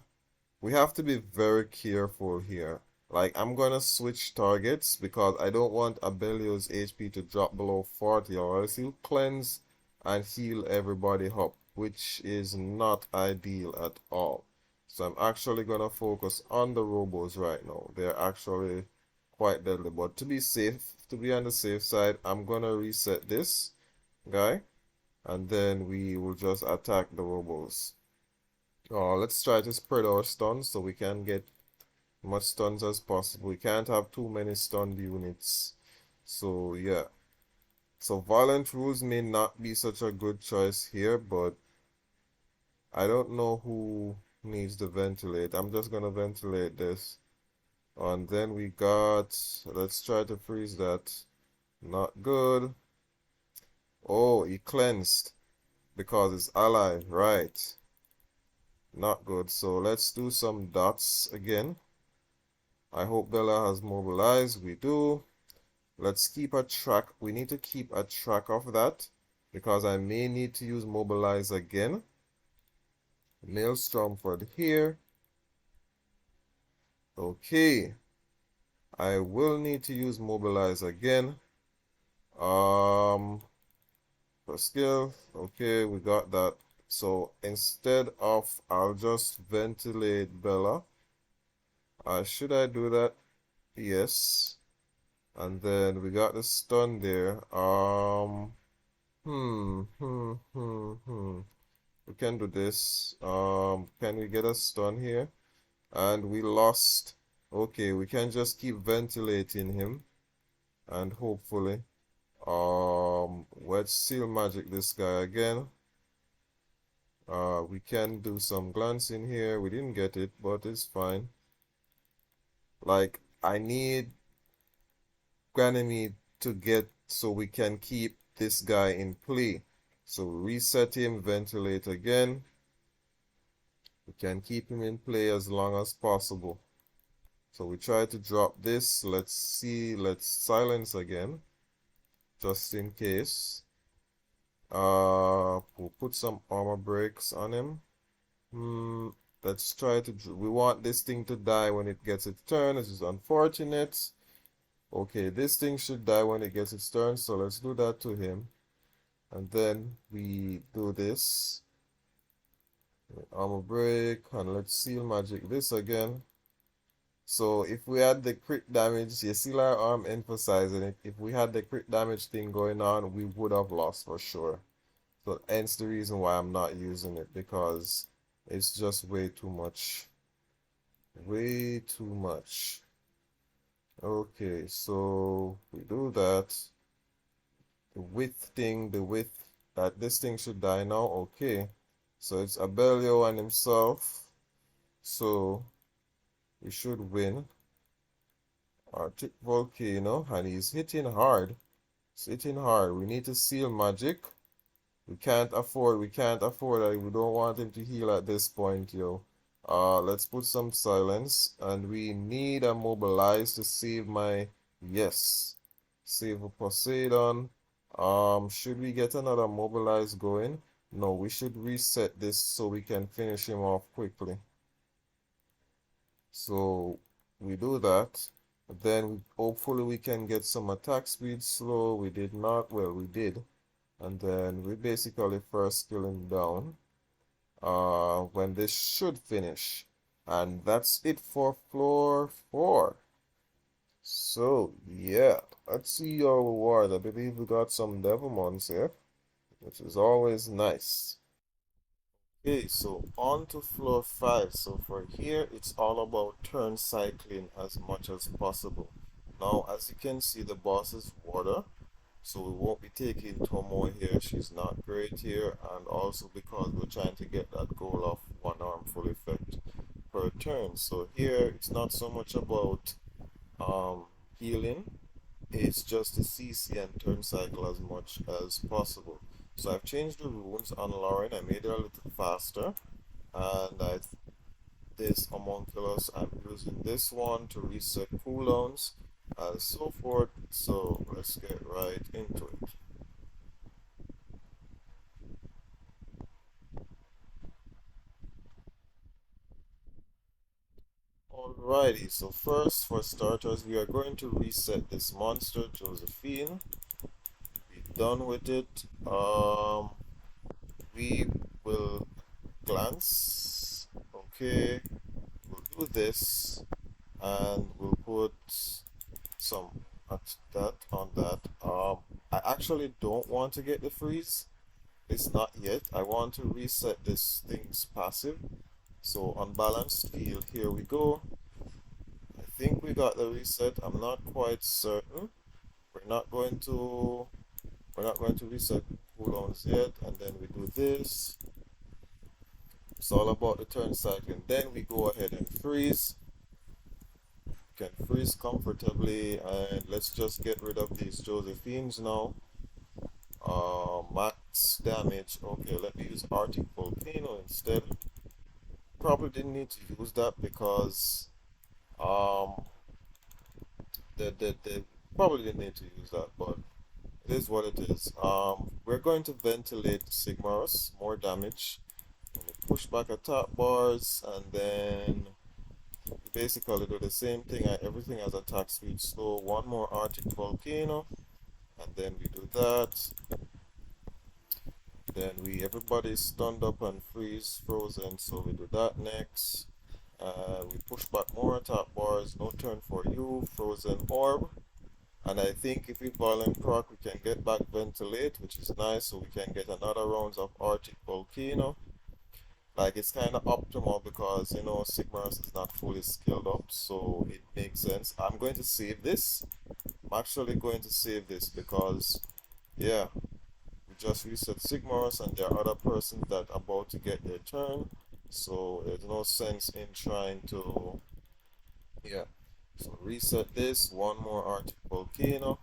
We have to be very careful here. Like, I'm gonna switch targets because I don't want Abellio's HP to drop below 40 or else he'll cleanse and heal everybody up, which is not ideal at all. So I'm actually gonna focus on the robos right now. They're actually quite deadly, but to be safe, to be on the safe side, I'm gonna reset this guy and then we will just attack the robos. Let's try to spread our stuns so we can get much stuns as possible. We can't have too many stunned units. So yeah. So violent rules may not be such a good choice here, but I don't know who needs to ventilate. I'm just gonna ventilate this. And then we got, let's try to freeze that. Not good. Oh, he cleansed because it's ally, right? Not good. So let's do some dots again. I hope Bella has mobilized. We do. Let's keep a track. We need to keep a track of that because I may need to use mobilize again. Maelstrom for here. Okay. I will need to use mobilize again. For skill. Okay, we got that. So instead of, I'll just ventilate Bella. Should I do that? Yes. And then we got the stun there. We can do this. Can we get a stun here? And we lost. Okay, we can just keep ventilating him. And hopefully, let's seal magic this guy again. We can do some glancing here. We didn't get it, but it's fine. Like, I need Ganymede to get so we can keep this guy in play. So reset him, ventilate again. We can keep him in play as long as possible. So we try to drop this. Let's see. Let's silence again, just in case. We'll put some armor breaks on him. Let's try to. We want this thing to die when it gets its turn. This is unfortunate. Okay, this thing should die when it gets its turn. So let's do that to him. And then we do this. Armor break. And let's seal magic this again. So if we had the crit damage, you see our arm emphasizing it. If we had the crit damage thing going on, we would have lost for sure. So hence the reason why I'm not using it, because it's just way too much. Way too much. Okay, so we do that. The width thing, the width, that this thing should die now. Okay. So it's Abellio and himself. So we should win. Arctic Volcano, and he's hitting hard. It's hitting hard. We need to seal magic. We can't afford that. We don't want him to heal at this point, yo. Let's put some silence, and we need a mobilize to save my, yes, save a Poseidon. Should we get another mobilize going? No, we should reset this so we can finish him off quickly. So we do that. Then hopefully we can get some attack speed slow. We did not. Well, we did. And then we basically first kill him down. When this should finish. And that's it for floor 4. So yeah, let's see our reward. I believe we got some Devilmons here, which is always nice. Okay, so on to floor 5. So for here, it's all about turn cycling as much as possible. Now, as you can see, the boss is water, so we won't be taking Tomoe here. She's not great here, and also because we're trying to get that goal of one arm full effect per turn. So here, it's not so much about healing, it's just the CC and turn cycle as much as possible. So I've changed the runes on Lauren. I made it a little faster, and this homunculus, I'm using this one to reset cooldowns and so forth. So let's get right into it. Alrighty, so first for starters, we are going to reset this monster, Josephine. Be done with it. We will glance. Okay, we'll do this, and we'll put some at that on that. I actually don't want to get the freeze. It's not yet. I want to reset this thing's passive. So unbalanced field, here we go. I think we got the reset. I'm not quite certain. We're not going to reset cooldowns yet, and then we do this. It's all about the turn cycle, and then we go ahead and freeze. Can freeze comfortably, and let's just get rid of these Josephines now. max damage. Okay, let me use Arctic Volcano instead. Probably didn't need to use that because um the probably didn't need to use that, but it is what it is. We're going to ventilate Sigmarus, more damage. Push back attack bars, and then basically do the same thing. Everything has attack speed slow. One more Arctic Volcano, and then we do that. Then everybody's stunned up and frozen, so we do that next. We push back more attack bars. No turn for you. Frozen orb. And I think if we violent proc, we can get back ventilate, which is nice, so we can get another rounds of Arctic Volcano. Like, it's kind of optimal because, Sigmarus is not fully skilled up, so it makes sense. I'm going to save this. I'm actually going to save this because, yeah, we just reset Sigmarus and there are other persons that are about to get their turn. So there's no sense in trying to, yeah. So reset this, one more Arctic Volcano.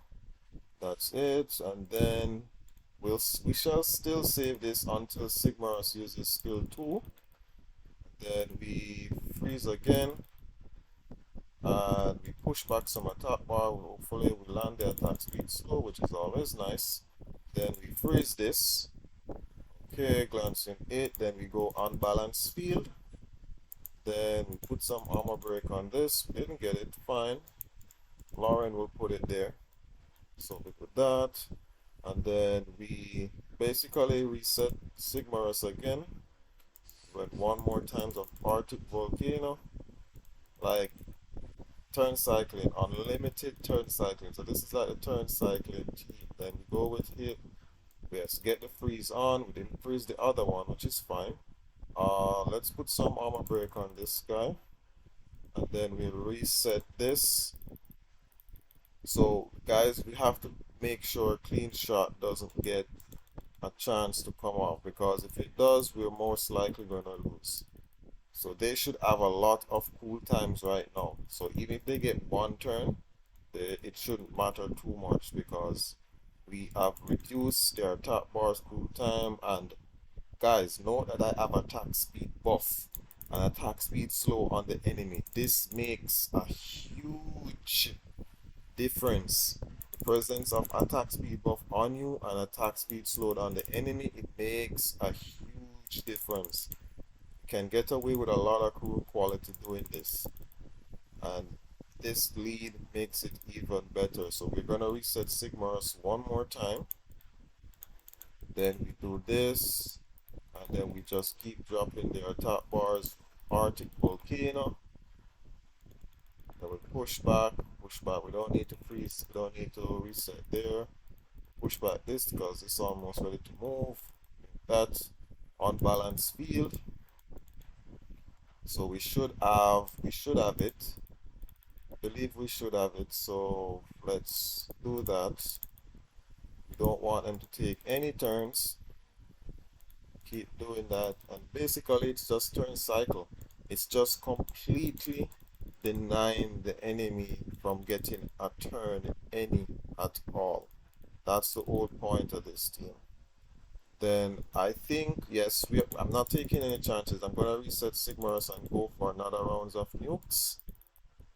That's it, and then we shall still save this until Sigmarus uses skill 2. Then we freeze again, and we push back some attack bar. Hopefully we land the attack speed slow, which is always nice. Then we freeze this. Okay, glancing 8. Then we go unbalanced field. Then we put some armor break on this. We didn't get it, fine. Lauren will put it there. So we put that. And then we basically reset Sigmarus again with one more times of Arctic Volcano. Like turn cycling, unlimited turn cycling. So this is like a turn cycling team. Then we go with it. Yes, get the freeze on. We didn't freeze the other one, which is fine. Let's put some armor break on this guy. And then we'll reset this. So guys, we have to make sure clean shot doesn't get a chance to come off, because if it does, we're most likely going to lose. So they should have a lot of cool times right now. So even if they get one turn, it shouldn't matter too much because we have reduced their attack bar's cool time. And guys, note that I have attack speed buff and attack speed slow on the enemy. This makes a huge difference. The presence of attack speed buff on you and attack speed slowed on the enemy, it makes a huge difference. You can get away with a lot of cool quality doing this, and this lead makes it even better. So we're gonna reset Sigmarus one more time, then we do this, and then we just keep dropping their attack bars. Arctic Volcano. Then we push back. We don't need to freeze, we don't need to reset there. Push back this because it's almost ready to move. That's unbalanced field. So we should have it. I believe we should have it. So let's do that. We don't want them to take any turns. Keep doing that, and basically it's just turn cycle. It's just completely denying the enemy from getting a turn any at all. That's the whole point of this team. Then I think, yes, I'm not taking any chances. I'm gonna reset Sigmarus and go for another rounds of nukes.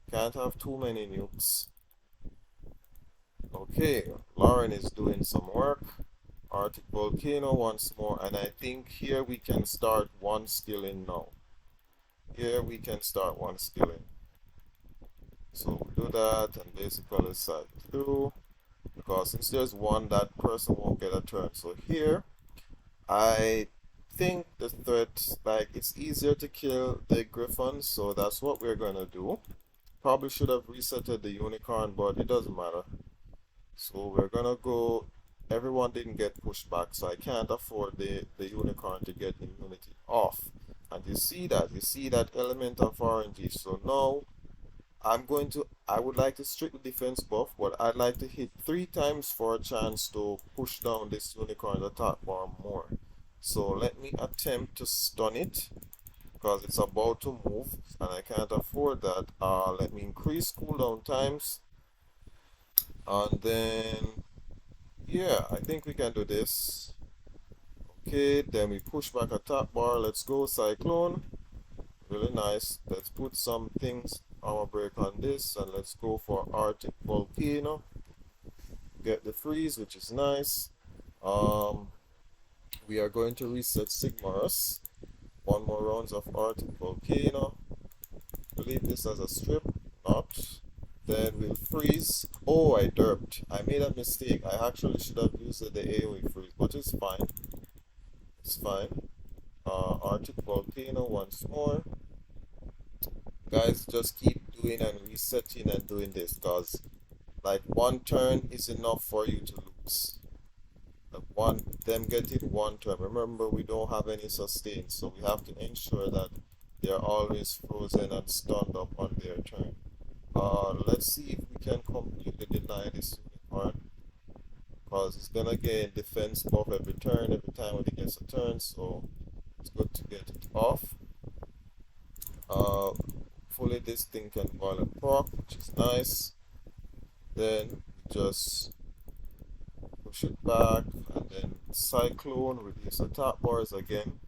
Can't have too many nukes. Okay, Lauren is doing some work. Arctic Volcano once more, and I think here we can start one skilling now. Here we can start one skilling. So we do that and basically cycle through, because since there's one, that person won't get a turn. So here I think the threat, like, it's easier to kill the griffons, so that's what we're gonna do. Probably should have resetted the unicorn, but it doesn't matter. So we're gonna go. Everyone didn't get pushed back, so I can't afford the unicorn to get immunity off. And you see that element of RNG. So now I would like to strictly defense buff, but I'd like to hit 3 times for a chance to push down this unicorn attack bar more. So let me attempt to stun it, because it's about to move, and I can't afford that. Let me increase cooldown times, and then, yeah, I think we can do this. Okay, then we push back a top bar. Let's go Cyclone. Really nice. Let's put some things armor break on this and let's go for Arctic Volcano. Get the freeze, which is nice. Um, we are going to reset Sigmarus. One more rounds of Arctic Volcano. Leave this as a strip, not. Then we'll freeze. Oh, I derped. I made a mistake. I actually should have used the AoE freeze, but it's fine. It's fine. Arctic Volcano once more. Guys, just keep doing and resetting and doing this, because like one turn is enough for you to lose. Them getting one turn. Remember, we don't have any sustain, so we have to ensure that they're always frozen and stunned up on their turn. Let's see if we can completely deny this unicorn, because it's gonna gain defense buff every turn, every time when it gets a turn, so it's good to get it off. Hopefully this thing can violent proc, which is nice. Then just push it back, and then Cyclone, reduce attack bars again.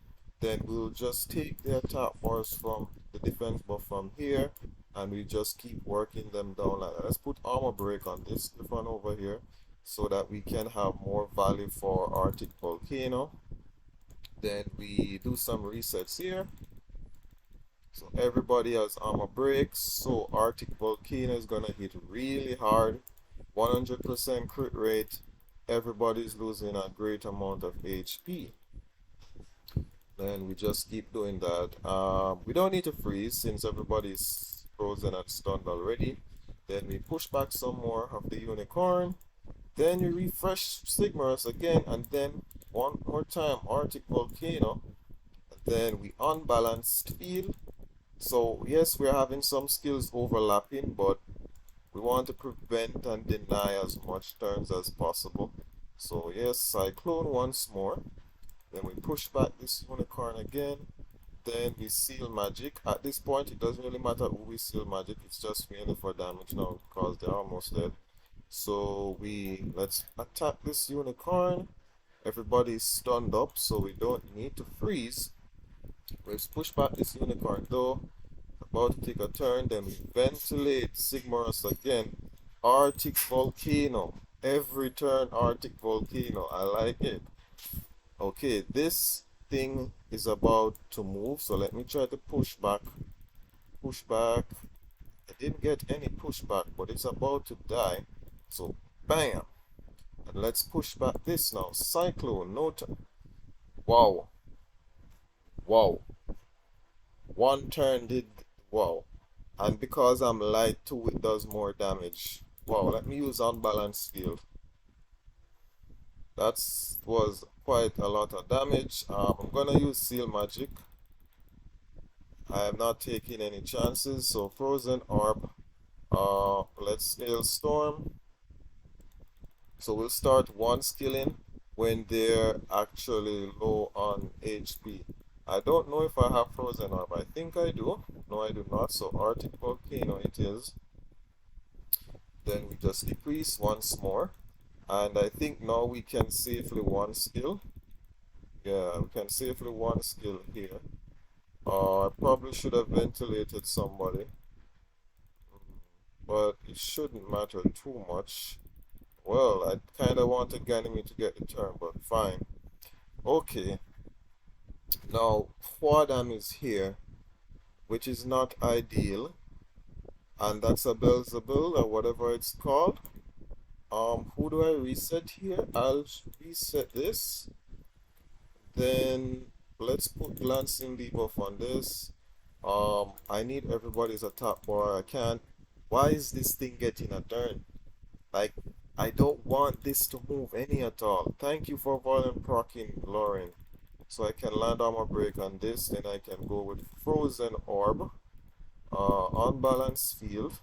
Then we'll just take the attack bars from the defense buff from here, and we just keep working them down like that. Let's put armor break on this one over here, so that we can have more value for Arctic Volcano. Then we do some resets here. So everybody has armor breaks, so Arctic Volcano is gonna hit really hard. 100% crit rate. Everybody's losing a great amount of HP. Then we just keep doing that. We don't need to freeze since everybody's frozen and stunned already. Then we push back some more of the unicorn. Then we refresh Sigmarus again, and then one more time Arctic Volcano. And then we unbalanced field. So yes, we're having some skills overlapping, but we want to prevent and deny as much turns as possible. So yes, Cyclone once more. Then we push back this unicorn again. Then we seal magic. At this point, it doesn't really matter who we seal magic. It's just mainly for damage now because they're almost dead. So let's attack this unicorn. Everybody's stunned up, so we don't need to freeze. Let's push back this unicorn though. About to take a turn. Then we ventilate Sigmarus again. Arctic Volcano. Every turn Arctic Volcano. I like it. Okay, this thing is about to move, so let me try to push back. Push back. I didn't get any pushback, but it's about to die. So, bam! And let's push back this now. Cyclone, no turn. Wow. Wow. One turn did. Wow. And because I'm light too, it does more damage. Wow, let me use unbalanced field. That was quite a lot of damage. I'm gonna use seal magic. I am not taking any chances. So frozen orb. Let's hailstorm. So we'll start one skilling when they're actually low on HP. I don't know if I have frozen orb. I think I do. No, I do not. So Arctic Volcano it is. Then we just decrease once more. And I think now we can safely one skill. Yeah, we can safely one skill here. I probably should have ventilated somebody. But it shouldn't matter too much. Well, I kind of wanted Ganymede to get the turn, but fine. Okay. Now, Quadam is here, which is not ideal. And that's a Beelzebub or whatever it's called. Who do I reset here? I'll reset this. Then let's put glancing debuff on this. I need everybody's attack bar. I can't. Why is this thing getting a turn? Like, I don't want this to move any at all. Thank you for violent procking, Lauren. So I can land armor break on this. Then I can go with frozen orb. Unbalanced field.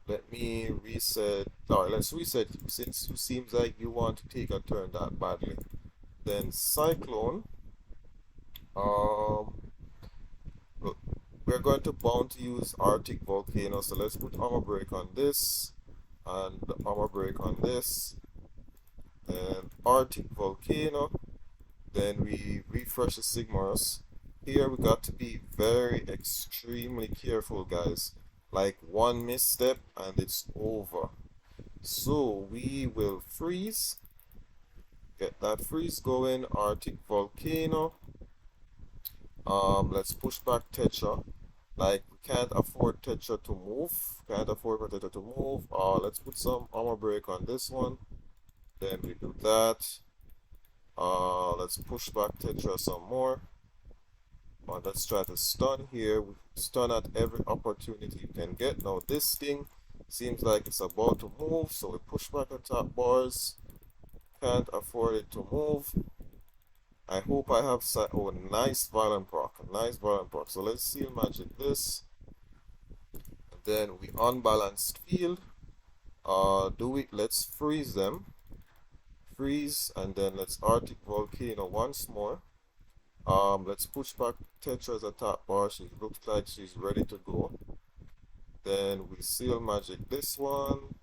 Let me reset. Alright, let's reset you since it seems like you want to take a turn that badly. Then Cyclone. Look, we're going to bound to use Arctic Volcano. So let's put armor break on this and armor break on this. And Arctic Volcano. Then we refresh the Sigmars. Here we got to be very extremely careful, guys. Like one misstep and it's over. So we will freeze. Get that freeze going. Arctic volcano. Let's push back Tetra. Like we can't afford Tetra to move. Can't afford for Tetra to move. Let's put some armor break on this one. Then we do that. Let's push back Tetra some more. Let's try to stun here. We stun at every opportunity you can get. Now this thing seems like it's about to move, so we push back the top bars. Can't afford it to move. I hope I have oh, nice violent proc. Nice violent proc. So let's seal magic this. Then we unbalanced field. Let's freeze them. Freeze, and then let's Arctic volcano once more. Let's push back Tetra's attack bar. She looks like she's ready to go. Then we seal magic this one.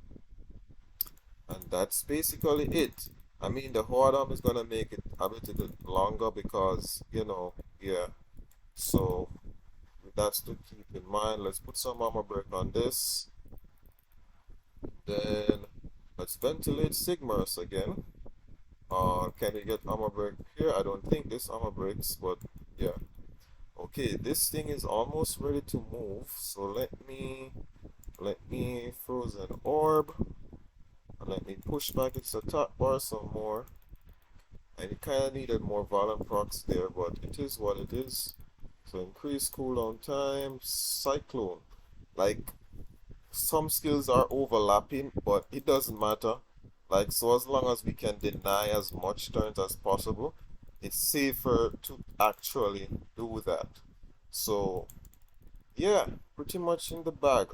And that's basically it. I mean, the Hordam is gonna make it a bit longer because, you know, yeah. So that's to keep in mind. Let's put some armor break on this. Then let's ventilate Sigmars again. Can we get armor break here? I don't think this armor breaks, but yeah. Okay, this thing is almost ready to move. So let me frozen orb. And let me push back its attack bar some more. And it kind of needed more violent procs there, but it is what it is. So increase cooldown time, cyclone. Like some skills are overlapping, but it doesn't matter. Like so as long as we can deny as much turns as possible, it's safer to actually do that. So yeah, pretty much in the bag.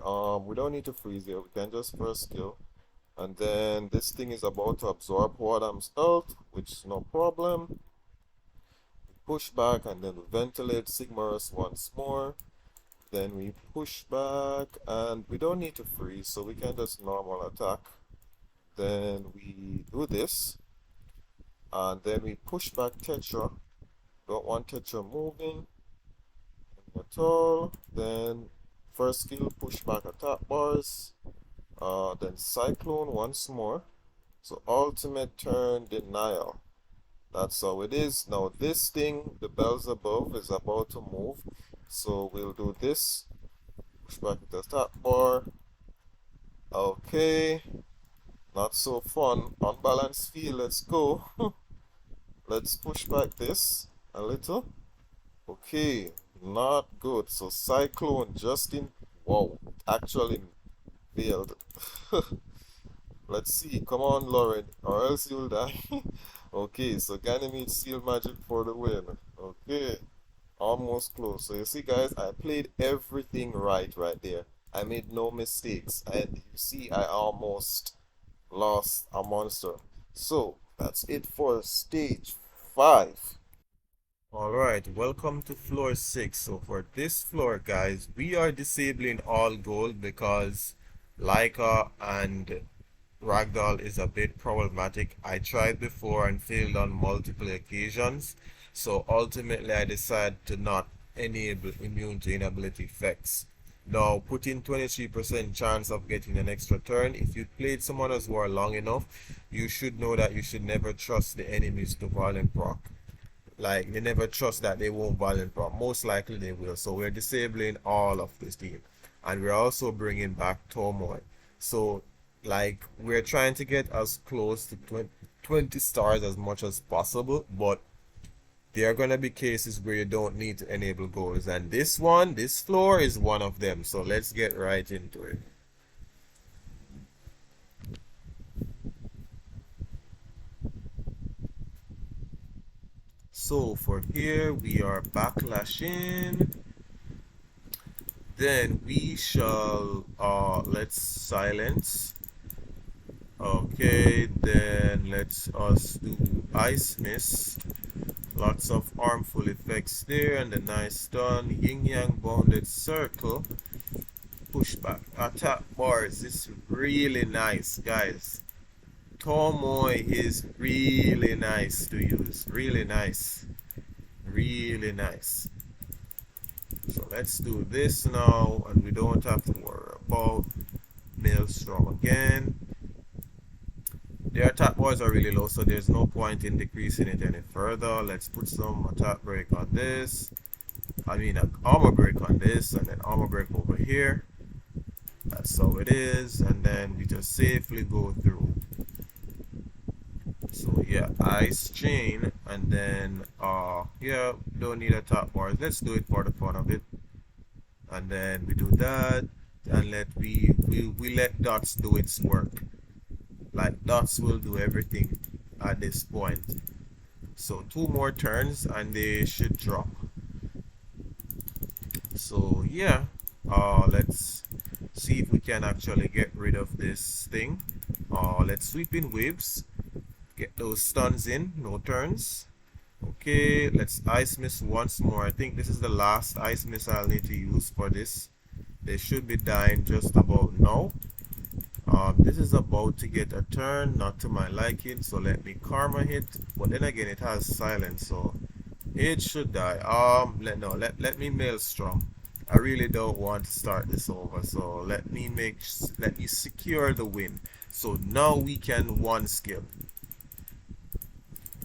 We don't need to freeze here, we can just first kill. And then this thing is about to absorb Hordam's health, which is no problem. Push back and then we ventilate Sigmarus once more. Then we push back and we don't need to freeze, so we can just normal attack. Then we do this. And then we push back Tetra. Don't want Tetra moving at all. Then first skill, push back attack bars. Then Cyclone once more. So ultimate turn denial. That's how it is. Now this thing, the bells above, is about to move. So we'll do this. Push back the attack bar. Okay. Not so fun. Unbalanced field, let's go. Let's push back this a little. Okay, not good. So Cyclone just in. Wow, actually failed. Let's see. Come on, Lauren, or else you'll die. Okay, so Ganymede Seal Magic for the win. Okay, almost close. So you see, guys, I played everything right there. I made no mistakes. And you see, I almost lost a monster. So that's it for stage 5. Alright, welcome to floor 6. So for this floor, guys, we are disabling all gold because Laika and Ragdoll is a bit problematic. I tried before and failed on multiple occasions. So ultimately I decided to not enable immune to inability effects. Now, putting 23% chance of getting an extra turn. If you played someone as war long enough, you should know that you should never trust the enemies to violent proc. Like, they never trust that they won't violent proc. Most likely they will. So we're disabling all of this team. And we're also bringing back Tomoe. So, like, we're trying to get as close to 20 stars as much as possible. But there are going to be cases where you don't need to enable goals. And this floor is one of them. So let's get right into it. So for here, we are backlashing. Then we shall, let's silence. Okay, then let's us do Ice Mist. Lots of harmful effects there, and a nice stun. Yin Yang Bounded Circle. Pushback. Attack bars. This is really nice, guys. Tomoe is really nice to use. Really nice. Really nice. So let's do this now, and we don't have to worry about Maelstrom again. The attack bars are really low, so there's no point in decreasing it any further. Let's put some attack break on this. I mean, an armor break on this, and then armor break over here. That's how it is, and then we just safely go through. So yeah, ice chain, and then yeah, don't need attack bars. Let's do it for the fun of it, and then we do that, and we let dots do its work. Like dots will do everything at this point. So 2 more turns, and they should drop. So yeah, let's see if we can actually get rid of this thing. Let's sweep in waves, get those stuns in, no turns. Okay, let's ice mist once more. I think this is the last ice mist I'll need to use for this. They should be dying just about now. This is about to get a turn, not to my liking, so let me karma hit. But then again, it has silence, so it should die. Let me maelstrom. I really don't want to start this over, so let me secure the win. So now we can one skill.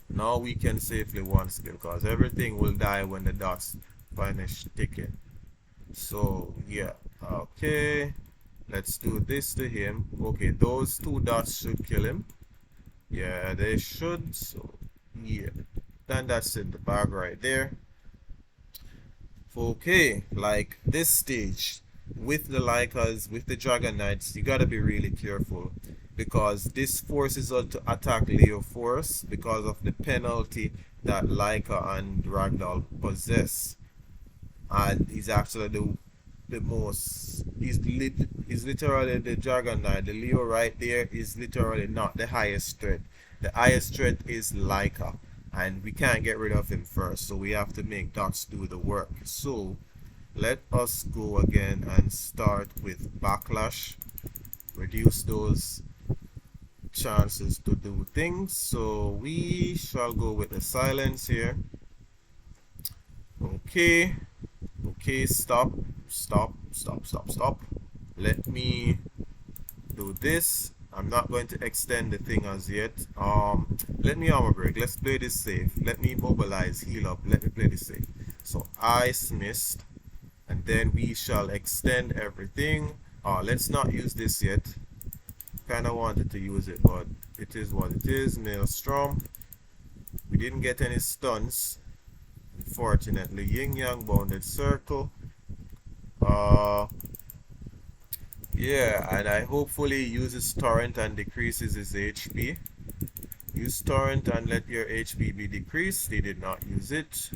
Now we can safely one skill, because everything will die when the dots finish ticking. So yeah, okay. Let's do this to him. Okay, those 2 dots should kill him. Yeah, they should. So yeah, then that's in the bag right there. Okay, like this stage with the Lycas, with the Dragon Knights, you gotta be really careful, because this forces us to attack Leo Force because of the penalty that Lyca and Ragdoll possess. And he's actually the most, he's literally the Dragon Knight. The Leo right there is literally not the highest threat. The highest threat is Lyca, and we can't get rid of him first, so we have to make dots do the work. So let us go again and start with backlash, reduce those chances to do things. So we shall go with the silence here. Okay, stop. Let me do this. I'm not going to extend the thing as yet. Let me armor break. Let's play this safe. Let me mobilize, heal up. Let me play this safe. So ice mist, and then we shall extend everything. Let's not use this yet. Kind of wanted to use it, but it is what it is. Maelstrom. We didn't get any stuns, unfortunately. Yin Yang bounded circle. Yeah, and I hopefully uses torrent and decreases his HP. Use torrent and let your HP be decreased. They did not use it.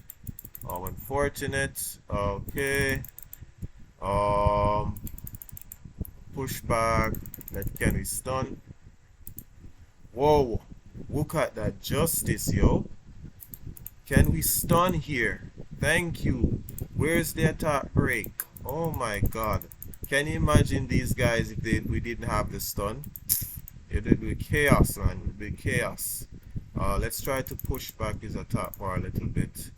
Oh, unfortunate. Okay. Push back. Let Kenny stun. Whoa. Look at that justice, yo. Can we stun here? Thank you. Where's the attack break? Oh my god. Can you imagine these guys if we didn't have the stun? It would be chaos, man. It would be chaos. Let's try to push back his attack bar a little bit.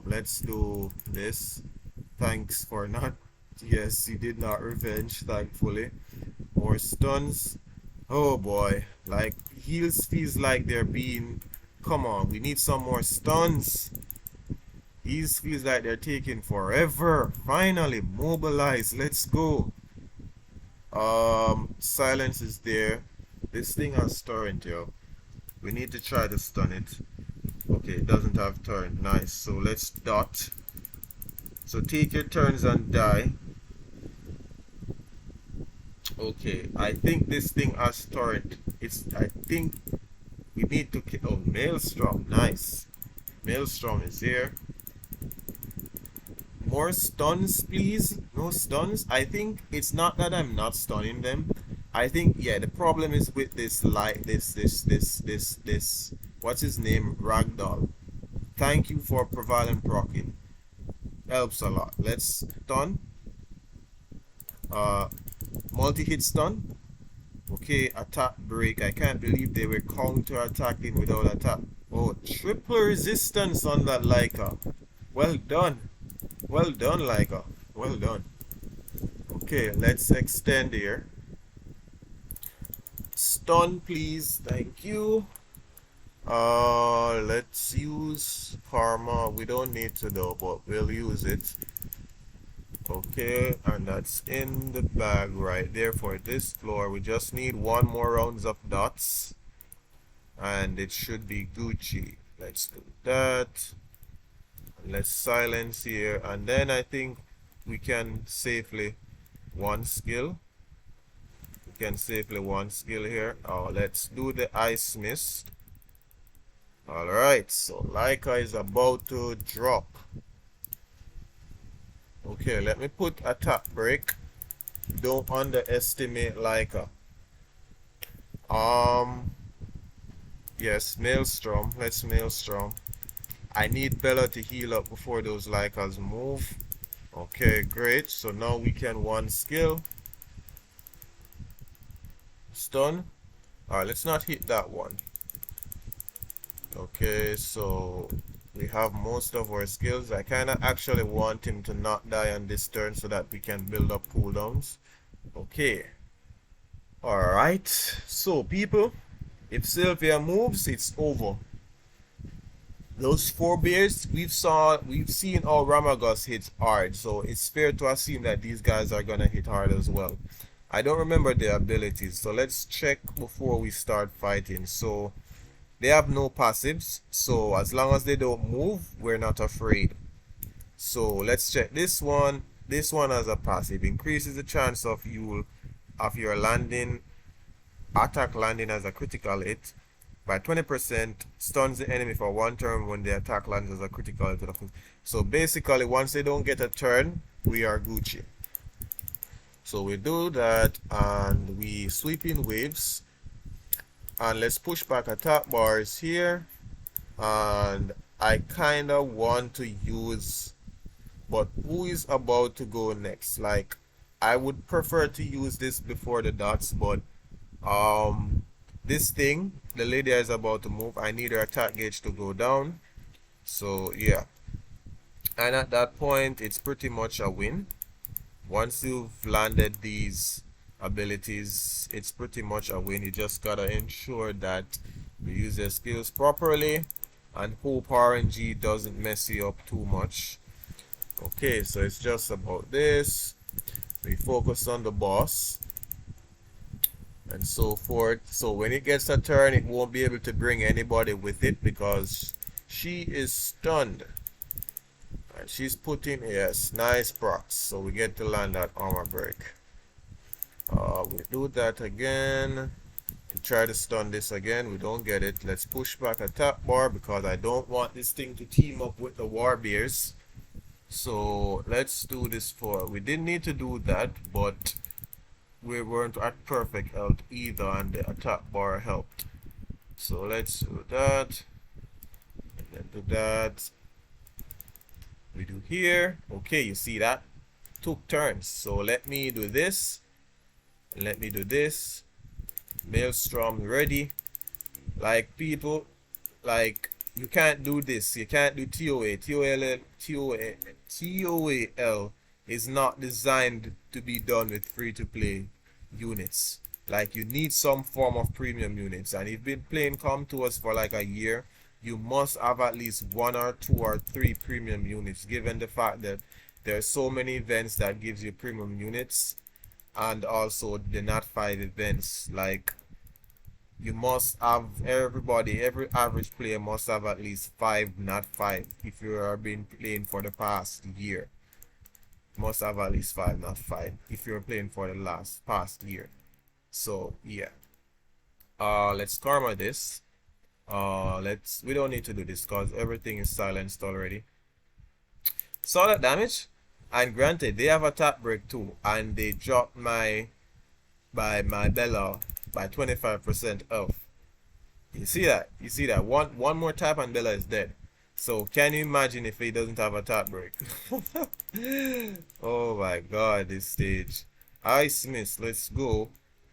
Let's do this. Thanks for not. Yes, he did not revenge, thankfully. More stuns. Oh boy. Like, heals feels like they're being. Come on, we need some more stuns. These feels like they're taking forever. Finally, mobilize. Let's go. Silence is there. This thing has torrent, yo. We need to try to stun it. Okay, it doesn't have torrent. Nice. So let's dot. So take your turns and die. Okay, I think this thing has torrent. I think we need to kill. Oh, Maelstrom. Nice. Maelstrom is here. More stuns, please. No stuns. I think it's not that I'm not stunning them. I think, yeah, the problem is with this what's his name? Ragdoll. Thank you for prevalent procking. Helps a lot. Let's stun. Multi-hit stun. Okay, attack break. I can't believe they were counter-attacking without attack. Oh, triple resistance on that Laika. Well done. Well done, Laika. Well done. Okay, let's extend here. Stun, please. Thank you. Let's use Karma. We don't need to though, but we'll use it. Okay, and that's in the bag right there for this floor. We just need one more rounds of dots, and it should be Gucci. Let's do that. Let's silence here, and then I think we can safely one skill. We can safely one skill here. Oh, let's do the ice mist. Alright, so Laika is about to drop. Okay, let me put attack break. Don't underestimate Laika. Yes, Maelstrom. Let's Maelstrom. I need Bella to heal up before those Laikas move. Okay, great. So now we can one skill. Stun. Alright, let's not hit that one. Okay, so we have most of our skills. I kind of actually want him to not die on this turn so that we can build up cooldowns. Okay. Alright, so people, if Sylvia moves, it's over. Those four bears, we've seen how Ramagos hits hard, so it's fair to assume that these guys are gonna hit hard as well. I don't remember their abilities, so let's check before we start fighting. So they have no passives, so as long as they don't move, we're not afraid. So let's check this one. This one has a passive. Increases the chance of your landing, attack landing as a critical hit by 20%, stuns the enemy for one turn when the attack lands as a critical hit. So basically, once they don't get a turn, we are Gucci. So we do that, and we sweep in waves. And let's push back attack bars here. And I kind of want to use, but who is about to go next? Like, I would prefer to use this before the dots, but this thing, the lady is about to move. I need her attack gauge to go down. So yeah, and at that point, it's pretty much a win. Once you've landed these abilities, it's pretty much a win. You just gotta ensure that you use your skills properly and hope RNG doesn't mess you up too much. Okay, so it's just about this. We focus on the boss and so forth. So when it gets a turn, it won't be able to bring anybody with it because she is stunned. And she's putting, yes, nice procs. So we get to land that armor break. We do that again. To try to stun this again, we don't get it. Let's push back attack bar because I don't want this thing to team up with the war bears. So let's do this for, we didn't need to do that, but we weren't at perfect health either, and the attack bar helped. So let's do that, and then do that. We do here. Okay, you see that? Took turns. So let me do this, and let me do this. Maelstrom ready. Like people, like you can't do this. You can't do TOA. TOAL is not designed to be done with free-to-play units. Like you need some form of premium units, and if you've been playing Come to Us for like a year, you must have at least 1 or 2 or 3 premium units, given the fact that there are so many events that gives you premium units, and also the not 5 events. Like you must have, every average player must have at least 5 not 5 if you are been playing for the past year. Must have at least 5 not 5 if you're playing for the past year. So yeah, let's karma this. We don't need to do this because everything is silenced already. Saw that damage, and granted they have attack break too, and they dropped my Bella by 25% health. You see that? You see that? One more tap and Bella is dead. So can you imagine if he doesn't have attack break? Oh my god, this stage. Ice Mist, let's go.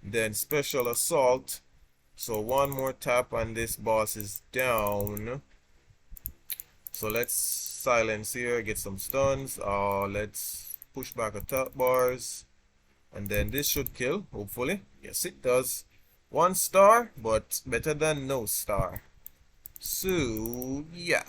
Then special assault. So one more tap and this boss is down. So let's silence here, get some stuns. Let's push back attack bars. And then this should kill, hopefully. Yes, it does. 1 star, but better than no star. So, yeah.